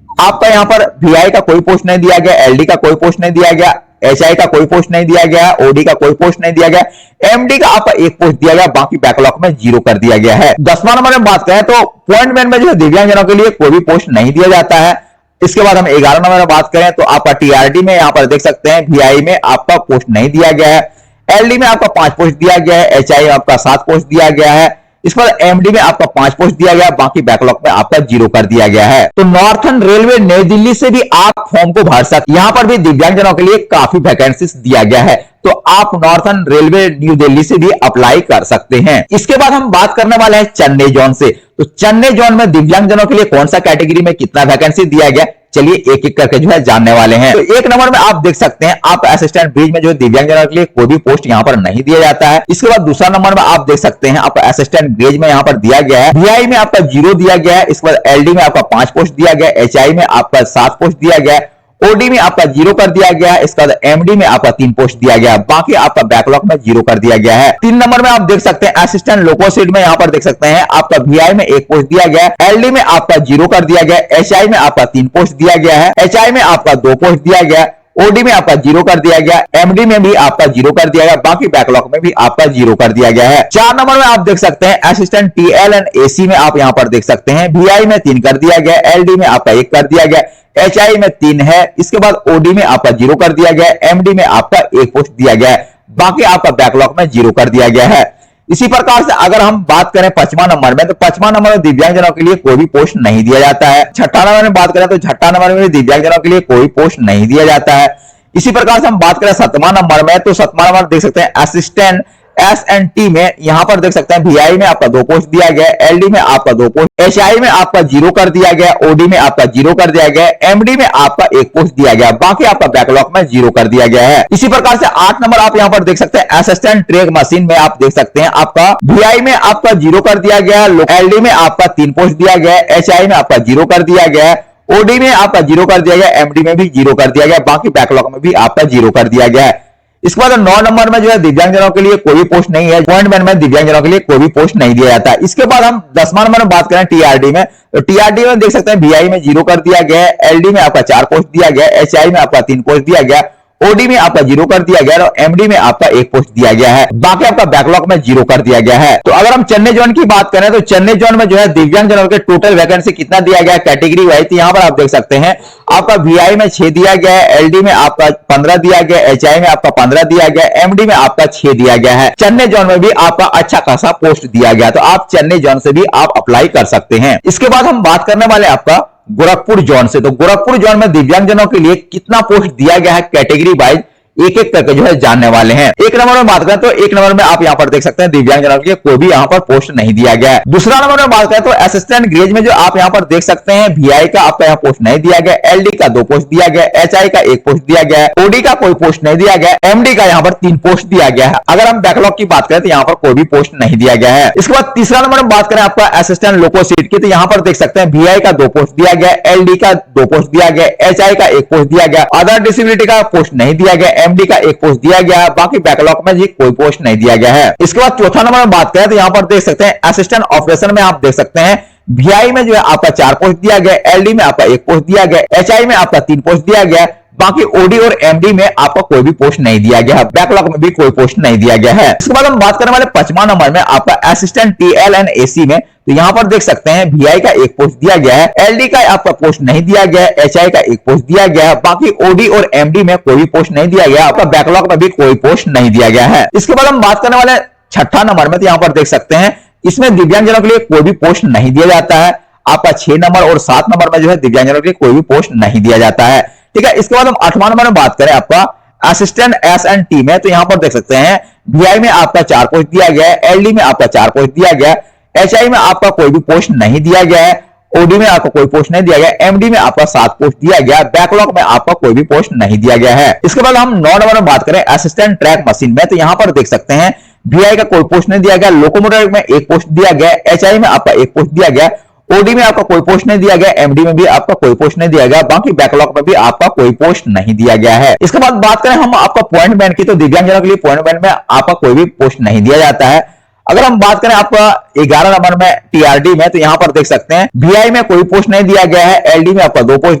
आपका यहां पर वीआई का कोई पोस्ट नहीं दिया गया, एलडी का कोई पोस्ट नहीं दिया गया, एचआई का कोई पोस्ट नहीं दिया गया, ओडी का कोई पोस्ट नहीं दिया गया, एमडी का आपका 1 पोस्ट दिया गया, बाकी बैकलॉग में 0 कर दिया गया है। 10वां नंबर में बात करें तो पॉइंटमैन में जो है दिव्यांगजनों के लिए कोई भी पोस्ट नहीं दिया जाता है। इसके बाद हम 11 नंबर में बात करें तो आपका टीआरडी में यहां पर देख सकते हैं वीआई में आपका पोस्ट नहीं दिया गया है, एलडी में आपका 5 पोस्ट दिया गया है, एचआई में आपका 7 पोस्ट दिया गया है, इस पर एमडी में आपका 5 पोस्ट दिया गया, बाकी बैकलॉग में आपका 0 कर दिया गया है। तो नॉर्थर्न रेलवे नई दिल्ली से भी आप फॉर्म को भर सकते, यहां पर भी दिव्यांगजनों के लिए काफी वैकेंसीज दिया गया है। तो आप नॉर्थर्न रेलवे न्यू दिल्ली से भी अप्लाई कर सकते हैं। इसके बाद हम बात करने वाले हैं चेन्नई जोन से। तो चेन्नई जोन में दिव्यांगजनों के लिए कौन सा कैटेगरी में कितना वैकेंसी दिया गया, चलिए एक एक करके जो है जानने वाले हैं। तो एक नंबर में आप देख सकते हैं, आप असिस्टेंट ब्रिज में जो दिव्यांगजनों के लिए कोई भी पोस्ट यहां पर नहीं दिया जाता है। इसके बाद दूसरा नंबर में आप देख सकते हैं, आपका असिस्टेंट ब्रिज में यहां पर दिया गया है, VI में आपका 0 दिया गया है। इसके बाद LD में आपका 5 पोस्ट दिया गया है, HI में आपका 7 पोस्ट दिया गया है, OD में आपका 0 कर दिया गया है। इसके बाद MD में आपका 3 पोस्ट दिया गया है, बाकी आपका बैकलॉग में 0 कर दिया गया है। 3 नंबर में आप देख सकते हैं, असिस्टेंट लोको सीट में यहां पर देख सकते हैं, आपका VI में 1 पोस्ट दिया गया है, LD में आपका 0 कर दिया गया है, HI में आपका 3 पोस्ट दिया गया है, HI में आपका 2 पोस्ट दिया गया है, OD में आपका 0 कर दिया गया, MD में भी आपका 0 कर दिया गया, बाकी बैकलॉग में भी आपका 0 कर दिया गया है। 4 नंबर में आप देख सकते हैं, असिस्टेंट TL एंड AC में आप यहां पर देख सकते हैं, VI में 3 कर दिया गया, LD में आपका 1 कर दिया गया, HI में 3 है। इसके बाद OD में आपका 0 कर दिया गया, MD में आपका 1 पोस्ट दिया गया है, बाकी आपका बैकलॉग में 0 कर दिया गया है। इसी प्रकार से अगर हम बात करें 5वां नंबर में, तो 5वां नंबर में दिव्यांगजनों के लिए कोई भी पोस्ट नहीं दिया जाता है। 6ठा नंबर में बात करें तो 6ठा नंबर में दिव्यांगजनों के लिए कोई पोस्ट नहीं दिया जाता है। इसी प्रकार से हम बात करें 7वां नंबर में, तो 7वां नंबर देख सकते हैं, असिस्टेंट S&T में यहां पर देख सकते हैं, VI में आपका 2 पोस्ट दिया गया, LD में आपका 2 पोस्ट, HI में आपका 0 कर दिया गया, OD में आपका 0 कर दिया गया, MD में आपका 1 पोस्ट दिया गया, बाकी आपका बैकलॉग में 0 कर दिया गया है। इसी प्रकार से 8 नंबर आप यहां पर देख सकते हैं, असिस्टेंट ट्रैक मशीन में आप देख सकते हैं, आपका VI में आपका 0 कर दिया गया, LD में आपका 3 पोस्ट दिया गया, HI में आपका 0 कर दिया गया, OD में आपका 0 कर दिया गया, MD में भी 0 कर दिया गया, बाकी बैकलॉग में भी आपका 0 कर दिया गया है। इसके बाद 9 नंबर में जो है दिव्यांगजनों के लिए कोई भी पोस्ट नहीं है, पॉइंट में दिव्यांगजनों के लिए कोई भी पोस्ट नहीं दिया जाता है। इसके बाद हम 10वां नंबर में बात करें TRD में, तो TRD में देख सकते हैं, VI में 0 कर दिया गया है, LD में आपका 4 पोस्ट दिया गया, HI में आपका 3 पोस्ट दिया गया, OD में आपका 0 कर दिया गया और MD में आपका 1 पोस्ट दिया गया है, बाकी आपका बैकलॉग में 0 कर दिया गया है। तो अगर हम चेन्नई जोन की बात करें, तो चेन्नई जोन में जो है दिव्यांगजनों के टोटल वैकेंसी कितना दिया गया है कैटेगरी वाइज, यहां पर आप देख सकते हैं, आपका VI में 6 दिया गया है, LD में आपका 15 दिया गया, HI में आपका 15 दिया गया, MD में आपका 6 दिया गया है। चेन्नई जोन में भी आपका अच्छा खासा पोस्ट दिया गया, तो आप चेन्नई जोन से भी आप अप्लाई कर सकते हैं। इसके बाद हम बात करने वाले आपका गोरखपुर जोन से। तो गोरखपुर जोन में दिव्यांगजनों के लिए कितना पोस्ट दिया गया है कैटेगरी वाइज, एक एक करके जो है जानने वाले हैं। एक नंबर में बात करें तो एक नंबर में आप यहां पर देख सकते हैं, दिव्यांगजनों के लिए कोई भी यहां पर पोस्ट नहीं दिया गया है। दूसरा नंबर में बात करें तो असिस्टेंट ग्रेज में जो आप यहां पर देख सकते हैं, VI का आपका यहां पोस्ट नहीं दिया गया, LD का 2 पोस्ट दिया गया, HI का 1 पोस्ट दिया गया, OD का कोई पोस्ट नहीं दिया गया, MD का यहां पर 3 पोस्ट दिया गया है। अगर हम बैकलॉग की बात करें तो यहां पर कोई भी पोस्ट नहीं दिया गया है। इसके बाद तीसरा नंबर में बात करें आपका असिस्टेंट लोको सीट की, तो यहां पर देख सकते हैं, VI का 2 पोस्ट दिया गया, LD का 2 पोस्ट दिया गया, HI का 1 पोस्ट दिया गया, अदर डिसेबिलिटी का पोस्ट नहीं दिया गया, MD का 1 पोस्ट दिया गया है, बाकी बैकलॉग में जी कोई पोस्ट नहीं दिया गया है। इसके बाद चौथा नंबर में बात करें तो यहां पर देख सकते हैं, असिस्टेंट ऑपरेशन में आप देख सकते हैं, VI में जो है आपका 4 पोस्ट दिया गया, LD में आपका 1 पोस्ट दिया गया, HI में आपका 3 पोस्ट दिया गया, बाकी OD और MD में आपका कोई भी पोस्ट नहीं दिया गया है, बैकलॉग में भी कोई पोस्ट नहीं दिया गया है। इसके बाद हम बात करने वाले 5वां नंबर में आपका असिस्टेंट TL एंड AC में, तो यहां पर देख सकते हैं, VI का 1 पोस्ट दिया गया है, LD का आपका पोस्ट नहीं दिया गया, HI का 1 पोस्ट दिया गया, बाकी OD और MD में कोई भी पोस्ट नहीं दिया गया, आपका बैकलॉग में भी कोई पोस्ट नहीं दिया गया है। इसके बाद हम बात करने वाले 6ठा नंबर में, तो यहां पर देख सकते हैं, इसमें दिव्यांगजनों के लिए कोई भी पोस्ट नहीं दिया जाता है। आपका 6 नंबर और 7 नंबर में जो है दिव्यांगजनों के लिए कोई भी पोस्ट नहीं दिया जाता है। ठीक है। इसके बाद हम 8वां नंबर में बात करें आपका असिस्टेंट S&T में, तो यहां पर देख सकते हैं, VI में आपका 4 पोस्ट दिया गया है, LD में आपका 4 पोस्ट दिया गया, HI में आपका कोई भी पोस्ट नहीं दिया गया है, OD में आपका कोई पोस्ट नहीं दिया गया, MD में आपका 7 पोस्ट दिया गया, बैकलॉग में आपका कोई भी पोस्ट नहीं दिया गया है। इसके बाद हम 9 नंबर में बात करें असिस्टेंट ट्रैक मशीन में, तो यहां पर देख सकते हैं, VI का कोई पोस्ट नहीं दिया गया, लोकोमोटिव में 1 पोस्ट दिया गया, HI में आपका 1 पोस्ट दिया गया, OD में आपका कोई पोस्ट नहीं दिया गया, MD में भी आपका कोई पोस्ट नहीं दिया गया, बाकी बैकलॉग में भी आपका कोई पोस्ट नहीं दिया गया है। इसके बाद बात करें हम आपका पॉइंट बैंड की, तो दिव्यांगजनों के लिए पॉइंट बैंड में आपका कोई भी पोस्ट नहीं दिया जाता है। अगर हम बात करें आपका 11 नंबर में TRD में, तो यहां पर देख सकते हैं, VI में कोई पोस्ट नहीं दिया गया है, LD में आपका 2 पोस्ट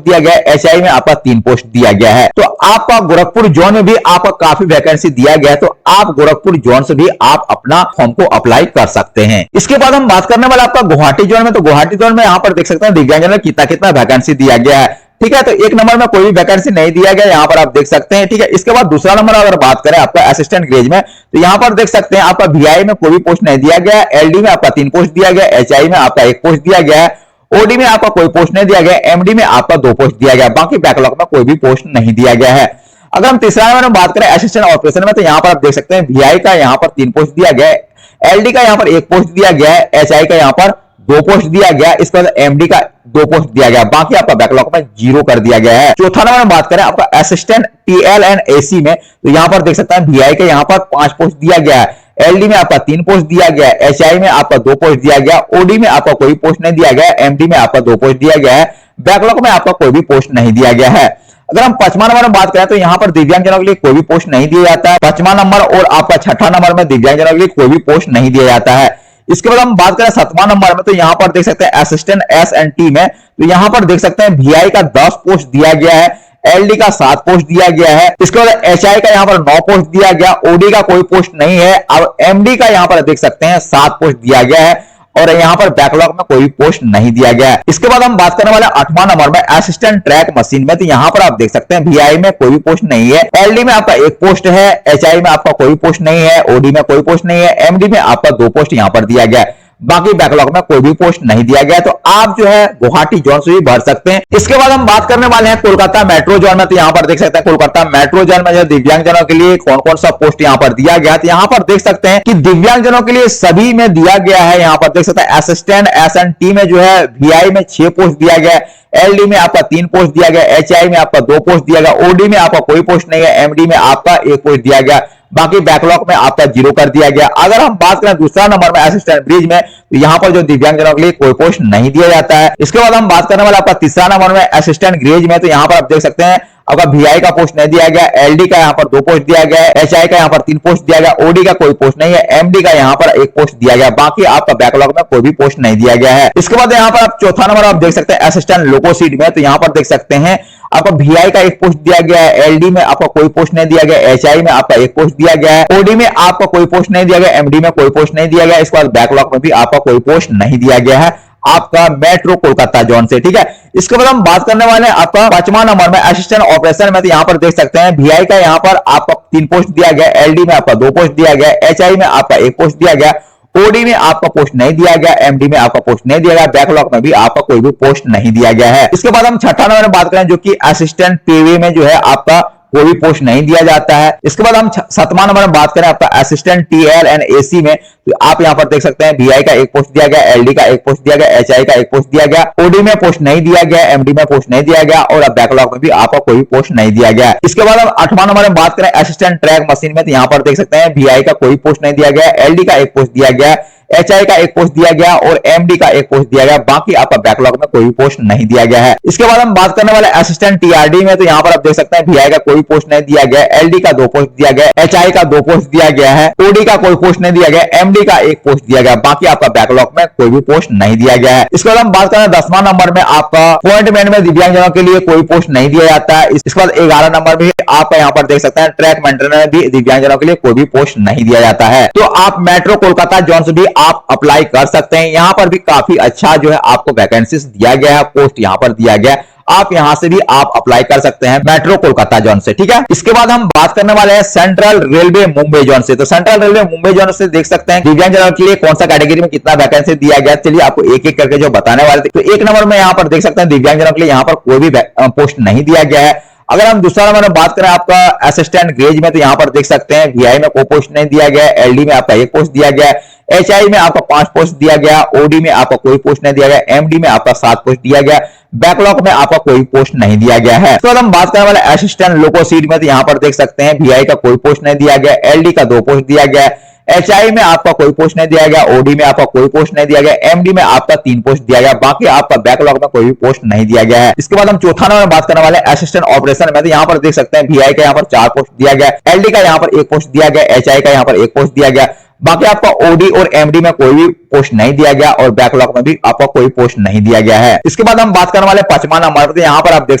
दिया गया है, HI में आपका 3 पोस्ट दिया गया है। तो आपका गोरखपुर जोन में भी आपका काफी वैकेंसी दिया गया है, तो आप गोरखपुर जोन से भी आप अपना फॉर्म को अप्लाई कर सकते हैं। इसके बाद हम बात करने वाले आपका गुवाहाटी जोन में, तो गुवाहाटी जोन में यहां पर देख सकते हैं दिव्यांगजनों में कितना कितना वैकेंसी दिया गया है। ठीक है। तो 1 नंबर में कोई भी वैकेंसी नहीं दिया गया, यहां पर आप देख सकते हैं। ठीक है। इसके बाद दूसरा नंबर अगर बात करें आपका असिस्टेंट ग्रेज में, तो यहां पर देख सकते हैं, आपका VI में कोई भी पोस्ट नहीं दिया गया, LD में आपका 3 पोस्ट दिया गया, HI में आपका 1 पोस्ट दिया गया, OD में आपका कोई पोस्ट नहीं दिया गया, MD में आपका 2 पोस्ट दिया गया, बाकी बैकलॉग में कोई भी पोस्ट नहीं दिया गया है। अगर हम तीसरा नंबर में बात करें असिस्टेंट ऑपरेशन में, तो यहाँ पर आप देख सकते हैं VI का यहाँ पर 3 पोस्ट दिया गया है, LD का यहाँ पर 1 पोस्ट दिया गया है, HI का यहाँ पर 2 पोस्ट दिया गया, इसके बाद MD का 2 पोस्ट दिया गया, बाकी आपका बैकलॉग में 0 कर दिया गया है। चौथा नंबर में बात करें आपका असिस्टेंट TL एंड AC में, तो यहाँ पर देख सकते हैं VI के यहाँ पर 5 पोस्ट दिया गया है, LD में आपका 3 पोस्ट दिया गया है, HI में आपका 2 पोस्ट दिया गया, OD में आपका कोई पोस्ट नहीं दिया गया, MD में आपका 2 पोस्ट दिया गया है, बैकलॉग में आपका कोई भी पोस्ट नहीं दिया गया है। अगर हम 5वां नंबर में बात करें तो यहाँ पर दिव्यांगजनों के लिए कोई भी पोस्ट नहीं दिया जाता है। 5वां नंबर और आपका 6ठा नंबर में दिव्यांगजनों के लिए कोई भी पोस्ट नहीं दिया जाता है। इसके बाद हम बात करें 7वां नंबर में, तो यहाँ पर देख सकते हैं असिस्टेंट S&T में, तो यहाँ पर देख सकते हैं VI का 10 पोस्ट दिया गया है, LD का 7 पोस्ट दिया गया है, इसके बाद HI का यहाँ पर 9 पोस्ट दिया गया, OD का कोई पोस्ट नहीं है, अब MD का यहाँ पर देख सकते हैं 7 पोस्ट दिया गया है और यहाँ पर बैकलॉग में कोई पोस्ट नहीं दिया गया है। इसके बाद हम बात करने वाले 8वां नंबर में असिस्टेंट ट्रैक मशीन में, तो यहाँ पर आप देख सकते हैं VI में कोई भी पोस्ट नहीं है, LD में आपका 1 पोस्ट है, HI में आपका कोई पोस्ट नहीं है, OD में कोई पोस्ट नहीं है, MD में आपका 2 पोस्ट यहाँ पर दिया गया है, बाकी बैकलॉग में कोई भी पोस्ट नहीं दिया गया, तो आप जो है गुवाहाटी जोन से भी भर सकते हैं। इसके बाद हम बात करने वाले हैं कोलकाता मेट्रो जोन में, तो यहाँ पर देख सकते हैं कोलकाता मेट्रो जोन में जो दिव्यांगजनों के लिए कौन कौन सा पोस्ट यहाँ पर दिया गया, तो यहाँ पर देख सकते हैं कि दिव्यांगजनों के लिए सभी में दिया गया है। यहाँ पर देख सकते हैं असिस्टेंट S&T में जो है VI में 6 पोस्ट दिया गया है, LD में आपका 3 पोस्ट दिया गया, HI में आपका 2 पोस्ट दिया गया, OD में आपका कोई पोस्ट नहीं है, MD में आपका 1 पोस्ट दिया गया, बाकी बैकलॉग में आपका 0 कर दिया गया। अगर हम बात करें दूसरा नंबर में असिस्टेंट ब्रिज में, तो यहाँ पर जो दिव्यांगजनों के लिए कोई पोस्ट नहीं दिया जाता है। इसके बाद हम बात करने वाले आपका तीसरा नंबर में असिस्टेंट ग्रेज में, तो यहाँ पर आप देख सकते हैं आपका VI का पोस्ट नहीं दिया गया, LD का यहाँ पर 2 पोस्ट दिया गया है, HI का यहाँ पर 3 पोस्ट दिया गया, OD का कोई पोस्ट नहीं है, MD का यहाँ पर 1 पोस्ट दिया गया, बाकी आपका बैकलॉग में कोई भी पोस्ट नहीं दिया गया है। इसके बाद यहाँ पर आप चौथा नंबर आप देख सकते हैं असिस्टेंट लोको सीट में, तो यहाँ पर देख सकते हैं आपका VI का 1 पोस्ट दिया गया है, LD में आपका कोई पोस्ट नहीं दिया गया, HI में आपका 1 पोस्ट दिया गया है, OD में आपका कोई पोस्ट नहीं दिया गया, MD में कोई पोस्ट नहीं दिया गया, इसके बाद बैकलॉग में भी आपका कोई पोस्ट नहीं दिया गया है आपका मेट्रो कोलकाता जोन से, ठीक है। इसके बाद हम बात करने वाले हैं आपका 5वां नंबर में असिस्टेंट ऑपरेशन में, तो यहाँ पर देख सकते हैं VI का यहाँ पर आपका 3 पोस्ट दिया गया, LD में आपका 2 पोस्ट दिया गया, HI में आपका 1 पोस्ट दिया गया, OD में आपका पोस्ट नहीं दिया गया, MD में आपका पोस्ट नहीं दिया गया, बैकलॉग में भी आपका कोई भी पोस्ट नहीं दिया गया है। इसके बाद हम 6ठा नंबर में बात करें जो कि असिस्टेंट पेवे में जो है आपका कोई भी पोस्ट नहीं दिया जाता है। इसके बाद हम 7वां नंबर में बात करें आपका असिस्टेंट TL एंड AC में, तो आप यहां पर देख सकते हैं VI का 1 पोस्ट दिया गया, LD का 1 पोस्ट दिया गया, HI का 1 पोस्ट दिया गया, OD में पोस्ट नहीं दिया गया, MD में पोस्ट नहीं दिया गया और अब बैकलॉग में भी आपका कोई पोस्ट नहीं दिया गया। इसके बाद हम 8वां नंबर में बात करें असिस्टेंट ट्रैक मशीन में, तो यहां पर देख सकते हैं VI का कोई पोस्ट नहीं दिया गया, LD का 1 पोस्ट दिया गया, HI का 1 पोस्ट दिया गया और MD का 1 पोस्ट दिया गया, बाकी आपका बैकलॉग में कोई पोस्ट नहीं दिया गया है। इसके बाद हम बात करने वाले असिस्टेंट TRD में, तो यहाँ पर आप देख सकते हैं VI का कोई पोस्ट नहीं दिया गया, LD का 2 पोस्ट दिया गया, HI का 2 पोस्ट दिया गया है, OD का कोई पोस्ट नहीं दिया गया, MD का 1 पोस्ट दिया गया, बाकी आपका बैकलॉग में कोई भी पोस्ट नहीं दिया गया है। इसके बाद हम बात करें 10वां नंबर में आपका अपॉइंटमेंट में दिव्यांगजनों के लिए कोई पोस्ट नहीं दिया जाता है। इसके बाद 11 नंबर में आपका यहाँ पर देख सकते हैं ट्रैक मेंटेनर में भी दिव्यांगजनों के लिए कोई भी पोस्ट नहीं दिया जाता है। तो आप मेट्रो कोलकाता जोन से भी आप अप्लाई कर सकते हैं, यहां पर भी काफी अच्छा जो है आपको वैकेंसीज दिया गया है, पोस्ट यहां पर दिया गया है, आप यहां से भी आप अप्लाई कर सकते हैं मेट्रो कोलकाता जोन से, ठीक है। इसके बाद हम बात करने वाले हैं सेंट्रल रेलवे मुंबई जोन से, तो सेंट्रल रेलवे मुंबई जोन से देख सकते हैं दिव्यांगजनों के लिए कौन सा कैटेगरी में कितना वैकेंसी दिया गया। चलिए आपको एक एक करके जो बताने वाले थे, तो 1 नंबर में यहां पर देख सकते हैं दिव्यांगजनों के लिए यहां पर कोई भी पोस्ट नहीं दिया गया है। अगर हम दूसरा नंबर में बात करें आपका असिस्टेंट ग्रेज में, तो यहां पर देख सकते हैं VI में कोई पोस्ट नहीं दिया गया, LD में आपका 1 पोस्ट दिया गया, HI में आपका 5 पोस्ट दिया गया, OD में आपका कोई पोस्ट नहीं दिया गया, MD में आपका 7 पोस्ट दिया गया, बैकलॉग में आपका कोई पोस्ट नहीं दिया गया है। तो हम बात करने वाले असिस्टेंट लोको सीट में, तो यहां पर देख सकते हैं VI का कोई पोस्ट नहीं दिया गया, LD का 2 पोस्ट दिया गया, HI में आपका कोई पोस्ट नहीं दिया गया, OD में आपका कोई पोस्ट नहीं दिया गया, MD में आपका 3 पोस्ट दिया गया, बाकी आपका बैकलॉग में कोई भी पोस्ट नहीं दिया गया है। इसके बाद हम चौथा नंबर में बात करने वाले असिस्टेंट ऑपरेशन में, तो यहां पर देख सकते हैं VI का यहां पर 4 पोस्ट दिया गया, LD का यहां पर 1 पोस्ट दिया गया, HI का यहां पर 1 पोस्ट दिया गया, बाकी आपका OD और MD में कोई भी पोस्ट नहीं दिया गया और बैकलॉग में भी आपका कोई पोस्ट नहीं दिया गया है। इसके बाद हम बात करने वाले 5वां नंबर पर, यहां पर आप देख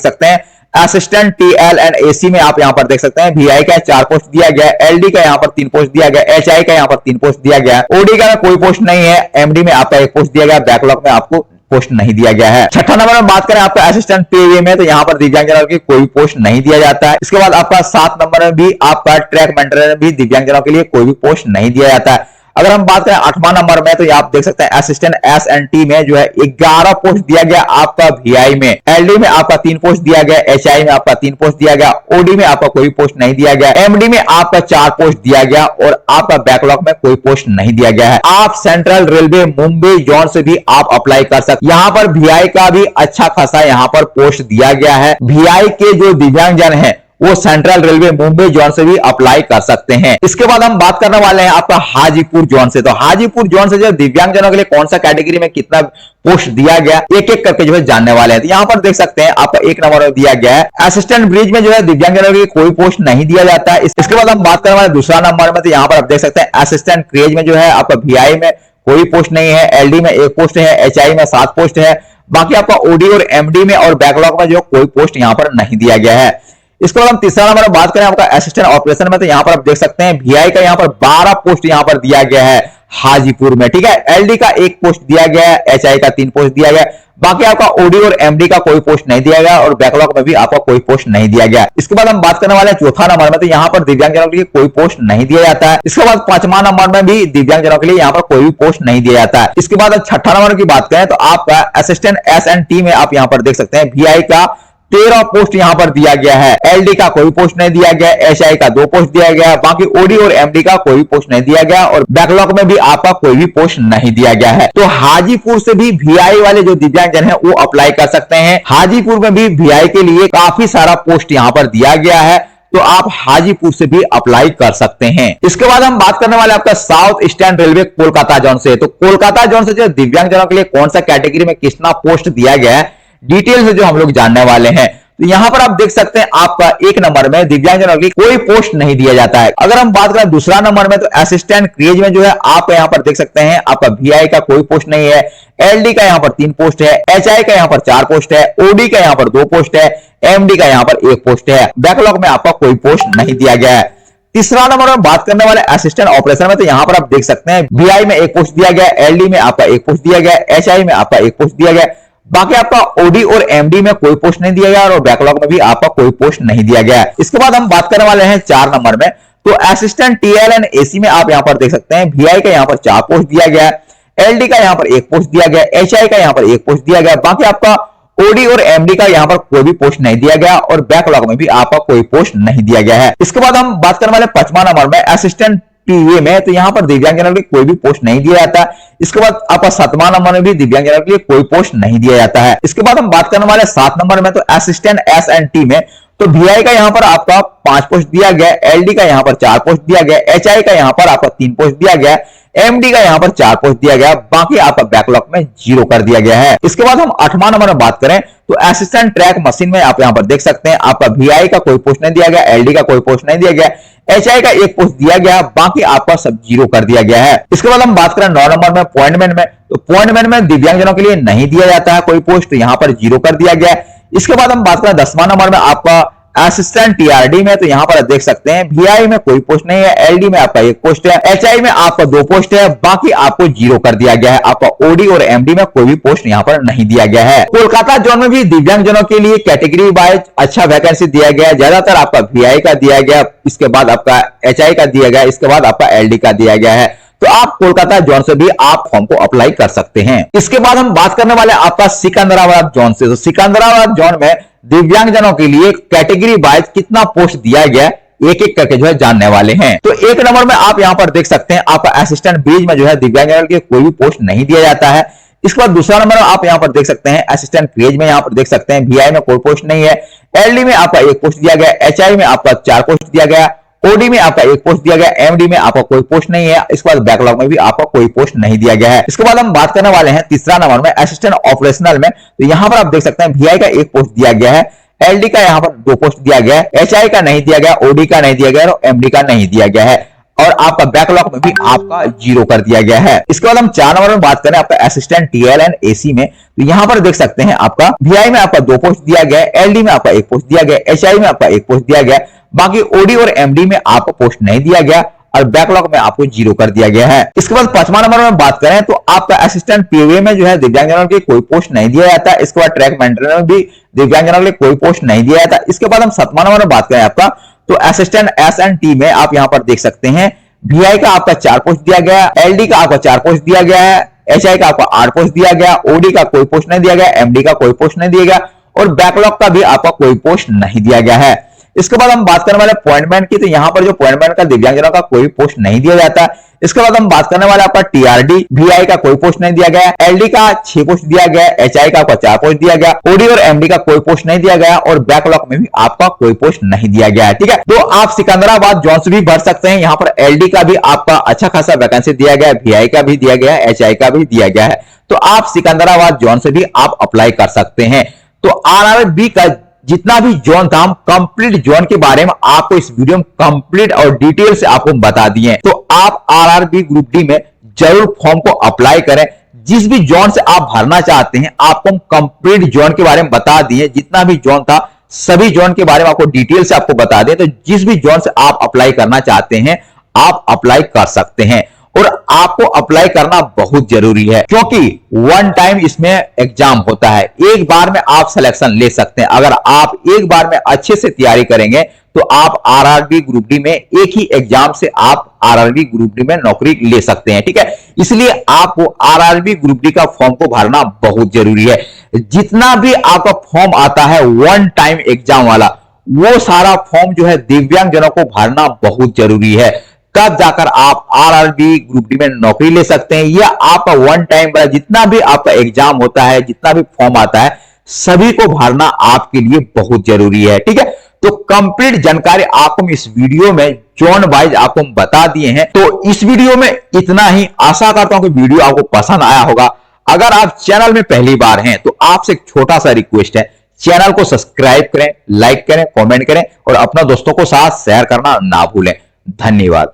सकते हैं असिस्टेंट TL एंड AC में आप यहां पर देख सकते हैं VI का 4 पोस्ट दिया गया, LD का यहां पर 3 पोस्ट दिया गया, HI का यहां पर 3 पोस्ट दिया गया, OD का कोई पोस्ट नहीं है, MD में आपका 1 पोस्ट दिया गया, बैकलॉग में आपको पोस्ट नहीं दिया गया है। 6ठा नंबर में बात करें आपका असिस्टेंट पेवे में, तो यहां पर दिव्यांगजनों की कोई पोस्ट नहीं दिया जाता है। इसके बाद आपका 7 नंबर में भी आपका ट्रैक मेंटेनर में भी दिव्यांगजनों के लिए कोई भी पोस्ट नहीं दिया जाता है। अगर हम बात करें 8वां नंबर में, तो यहाँ आप देख सकते हैं असिस्टेंट S&T में जो है 11 पोस्ट दिया गया आपका VI में, LD में आपका 3 पोस्ट दिया गया, HI में आपका 3 पोस्ट दिया गया, OD में आपका कोई पोस्ट नहीं दिया गया, MD में आपका 4 पोस्ट दिया गया और आपका बैकलॉग में कोई पोस्ट नहीं दिया गया है। आप सेंट्रल रेलवे मुंबई जोन से भी आप अप्लाई कर सकते। यहाँ पर VI का भी अच्छा खासा यहाँ पर पोस्ट दिया गया है। VI के जो दिव्यांगजन है वो सेंट्रल रेलवे मुंबई जोन से भी अप्लाई कर सकते हैं। इसके बाद हम बात करने वाले हैं आपका हाजीपुर जोन से। तो हाजीपुर जोन से जो दिव्यांगजनों के लिए कौन सा कैटेगरी में कितना पोस्ट दिया गया, एक एक करके जो है जानने वाले हैं। तो यहाँ पर देख सकते हैं आपका 1 नंबर में दिया गया है असिस्टेंट ब्रिज में जो है दिव्यांगजनों के लिए कोई पोस्ट नहीं दिया जाता है। इसके बाद हम बात करने वाले दूसरा नंबर में, तो यहाँ पर आप देख सकते हैं असिस्टेंट क्रेज में जो है आपका VI में कोई पोस्ट नहीं है, LD में 1 पोस्ट है, HI में 7 पोस्ट है, बाकी आपका OD और MD में और बैकलॉग में जो कोई पोस्ट यहाँ पर नहीं दिया गया है। इसके बाद हम तीसरा नंबर में बात करें आपका असिस्टेंट ऑपरेशन में, तो यहाँ पर आप देख सकते हैं VI का यहाँ पर 12 पोस्ट यहाँ पर दिया गया है हाजीपुर में, ठीक है। LD का 1 पोस्ट दिया गया है, HI का 3 पोस्ट दिया गया, बाकी आपका OD और MD का कोई पोस्ट नहीं दिया गया और बैकलॉग में भी आपका कोई पोस्ट नहीं दिया गया। इसके बाद हम बात करने वाले हैं चौथा नंबर में, तो यहाँ पर दिव्यांगजनों के लिए कोई पोस्ट नहीं दिया जाता है। इसके बाद 5वां नंबर में भी दिव्यांगजनों के लिए यहाँ पर कोई भी पोस्ट नहीं दिया जाता है। इसके बाद 6ठा नंबर की बात करें, तो आपका असिस्टेंट S&T में आप यहाँ पर देख सकते हैं VI का 13 पोस्ट यहां पर दिया गया है, LD का कोई पोस्ट नहीं दिया गया, HI का 2 पोस्ट दिया गया, बाकी OD और MD का कोई पोस्ट नहीं दिया गया और बैकलॉग में भी आपका कोई भी पोस्ट नहीं दिया गया है। तो हाजीपुर से भी VI वाले जो दिव्यांगजन है वो अप्लाई कर सकते हैं। हाजीपुर में भी VI के लिए काफी सारा पोस्ट यहां पर दिया गया है, तो आप हाजीपुर से भी अप्लाई कर सकते हैं। इसके बाद हम बात करने वाले आपका south eastern railway Kolkata zone से। तो कोलकाता जोन से जो दिव्यांगजनों के लिए कौन सा कैटेगरी में कितना पोस्ट दिया गया है, डिटेल से जो हम लोग जानने वाले हैं। तो यहां पर आप देख सकते हैं आपका 1 नंबर में दिव्यांगजनों की कोई पोस्ट नहीं दिया जाता है। अगर हम बात करें दूसरा नंबर में, तो असिस्टेंट क्रेज में जो है आप यहां पर देख सकते हैं आपका VI का कोई पोस्ट नहीं है, LD का यहां पर 3 पोस्ट है, HI का यहां पर 4 पोस्ट है, OD का यहां पर 2 पोस्ट है, MD का यहां पर 1 पोस्ट है, बैकलॉग में आपका कोई पोस्ट नहीं दिया गया है। तीसरा नंबर में बात करने वाले असिस्टेंट ऑपरेशन में, तो यहां पर आप देख सकते हैं VI में 1 पोस्ट दिया गया, LD में आपका 1 पोस्ट दिया गया, HI में आपका 1 पोस्ट दिया गया, बाकी आपका OD और MD में कोई पोस्ट नहीं दिया गया और बैकलॉग में भी आपका कोई पोस्ट नहीं दिया गया। इसके बाद हम बात करने वाले हैं 4 नंबर में, तो असिस्टेंट TL एंड AC में आप यहां पर देख सकते हैं VI का यहां पर 4 पोस्ट दिया गया, LD का यहां पर 1 पोस्ट दिया गया, HI का यहां पर 1 पोस्ट दिया गया, बाकी आपका OD और MD का यहां पर कोई भी पोस्ट नहीं दिया गया और बैकलॉग में भी आपका कोई पोस्ट नहीं दिया गया है। इसके बाद हम बात करने वाले 5वां नंबर में असिस्टेंट PA में, तो यहां पर दिव्यांगजनों के लिए कोई भी पोस्ट नहीं दिया जाता। इसके बाद आपका 7वां नंबर में भी दिव्यांगजनों के लिए कोई पोस्ट नहीं दिया जाता है। इसके बाद हम बात करने वाले 7 नंबर में, तो असिस्टेंट S&T में, तो VI का यहां पर आपका 5 पोस्ट दिया गया, LD का यहां पर 4 पोस्ट दिया गया, HI का यहां पर आपका 3 पोस्ट दिया गया, MD का यहां पर 4 पोस्ट दिया गया, बाकी आपका बैकलॉग में 0 कर दिया गया है। इसके बाद हम 8वां नंबर में बात करें, तो असिस्टेंट ट्रैक मशीन में आप यहां पर देख सकते हैं आपका VI का कोई पोस्ट नहीं दिया गया, LD का कोई पोस्ट नहीं दिया गया, HI का 1 पोस्ट दिया गया, बाकी आपका सब 0 कर दिया गया है। इसके बाद हम बात करें 9 नंबर में पॉइंटमेंट में, तो पॉइंटमेंट में दिव्यांगजनों के लिए नहीं दिया जाता है कोई पोस्ट, तो यहां पर 0 कर दिया गया है। इसके बाद हम बात करें 10वां नंबर में आपका असिस्टेंट TRD में, तो यहां पर देख सकते हैं VI में कोई पोस्ट नहीं है, LD में आपका 1 पोस्ट है, HI में आपका 2 पोस्ट है, बाकी आपको 0 कर दिया गया है। आपका OD और MD में कोई भी पोस्ट यहां पर नहीं दिया गया है। कोलकाता जोन में भी दिव्यांगजनों के लिए कैटेगरी वाइज अच्छा वैकेंसी दिया गया है, ज्यादातर आपका VI का दिया गया, इसके बाद आपका HI का दिया गया, इसके बाद आपका LD का दिया गया है। तो आप कोलकाता जोन से भी आप फॉर्म को अप्लाई कर सकते हैं। इसके बाद हम बात करने वाले आपका सिकंदराबाद जोन से। तो सिकंदराबाद जोन में दिव्यांगजनों के लिए कैटेगरी वाइज कितना पोस्ट दिया गया एक एक करके जो है जानने वाले हैं। तो 1 नंबर में आप यहां पर देख सकते हैं आपका असिस्टेंट ब्रिज में जो है दिव्यांगजनों के कोई भी पोस्ट नहीं दिया जाता है। इसके बाद दूसरा नंबर आप यहां पर देख सकते हैं असिस्टेंट क्रेज में, यहां पर देख सकते हैं VI में कोई पोस्ट नहीं है, LD में आपका 1 पोस्ट दिया गया, HI में आपका 4 पोस्ट दिया गया, OD में आपका 1 पोस्ट दिया गया, MD में आपका कोई पोस्ट नहीं है, इसके बाद बैकलॉग में भी आपका कोई पोस्ट नहीं दिया गया है। इसके बाद हम बात करने वाले हैं तीसरा नंबर में असिस्टेंट ऑपरेशनल में, तो यहां पर आप देख सकते हैं VI का 1 पोस्ट दिया गया है, LD का यहां पर 2 पोस्ट दिया गया है, HI का नहीं दिया गया, OD का नहीं दिया गया और MD का नहीं दिया गया है और आपका बैकलॉग में भी आपका 0 कर दिया गया है। इसके बाद हम 4 नंबर में बात करें आपका असिस्टेंट TL एंड AC में, तो यहां पर देख सकते हैं आपका VI में आपका 2 पोस्ट दिया गया है, LD में आपका 1 पोस्ट दिया गया, HI में आपका 1 पोस्ट दिया गया, बाकी OD और MD में आपको पोस्ट नहीं दिया गया और बैकलॉग में आपको 0 कर दिया गया है। इसके बाद 5वां नंबर में बात करें तो आपका असिस्टेंट PA में जो है दिव्यांगजनों के कोई पोस्ट नहीं दिया जाता। इसके बाद ट्रैक मेंटेनर में भी दिव्यांगजनों के लिए कोई पोस्ट नहीं दिया जाता। इसके बाद हम 7वां नंबर में बात करें आपका, तो असिस्टेंट S&T में आप यहां पर देख सकते हैं VI का आपका 4 पोस्ट दिया गया है, LD का आपका 4 पोस्ट दिया गया है, HI का आपको 8 पोस्ट दिया गया, OD का कोई पोस्ट नहीं दिया गया, MD का कोई पोस्ट नहीं दिया गया और बैकलॉग का भी आपका कोई पोस्ट नहीं दिया गया है। इसके बाद हम बात करने वाले अपॉइंटमेंट की, तो यहां पर जो अपॉइंटमेंट का दिव्यांगजनों का कोई पोस्ट नहीं दिया जाता है। इसके बाद हम बात करने वाले आपका TRD, VI का कोई पोस्ट नहीं दिया गया, LD का 6 पोस्ट दिया गया, HI का आपका 4 पोस्ट दिया गया, OD और MD का कोई पोस्ट नहीं दिया गया और बैकलॉग में भी आपका कोई पोस्ट नहीं दिया गया है। ठीक है, तो आप सिकंदराबाद जोन से भी भर सकते हैं। यहाँ पर LD का भी आपका अच्छा खासा वैकेंसी दिया गया है, VI का भी दिया गया है, HI का भी दिया गया है, तो आप सिकंदराबाद जोन से भी आप अप्लाई कर सकते हैं। तो RRB का जितना भी जोन था, हम कंप्लीट जोन के बारे में आपको इस वीडियो में कंप्लीट और डिटेल से आपको बता दिए। तो आप RRB ग्रुप डी में जरूर फॉर्म को अप्लाई करें। जिस भी जोन से आप भरना चाहते हैं आपको हम कंप्लीट जोन के बारे में बता दिए, जितना भी जोन था सभी जोन के बारे में आपको डिटेल से आपको बता दें। तो जिस भी जोन से आप अप्लाई करना चाहते हैं आप अप्लाई कर सकते हैं और आपको अप्लाई करना बहुत जरूरी है क्योंकि वन टाइम इसमें एग्जाम होता है। एक बार में आप सिलेक्शन ले सकते हैं। अगर आप एक बार में अच्छे से तैयारी करेंगे तो आप RRB ग्रुप डी में एक ही एग्जाम से आप RRB ग्रुप डी में नौकरी ले सकते हैं। ठीक है, इसलिए आपको RRB ग्रुप डी का फॉर्म को भरना बहुत जरूरी है। जितना भी आपका फॉर्म आता है वन टाइम एग्जाम वाला, वो सारा फॉर्म जो है दिव्यांगजनों को भरना बहुत जरूरी है। तब जाकर आप RRB ग्रुप डी में नौकरी ले सकते हैं। या आपका वन टाइम वाला जितना भी आपका एग्जाम होता है, जितना भी फॉर्म आता है, सभी को भरना आपके लिए बहुत जरूरी है। ठीक है, तो कंप्लीट जानकारी आपको इस वीडियो में जोन वाइज आपको बता दिए हैं। तो इस वीडियो में इतना ही। आशा करता हूं कि वीडियो आपको पसंद आया होगा। अगर आप चैनल में पहली बार हैं तो आपसे एक छोटा सा रिक्वेस्ट है, चैनल को सब्सक्राइब करें, लाइक करें, कमेंट करें और अपना दोस्तों को साथ शेयर करना ना भूलें। धन्यवाद।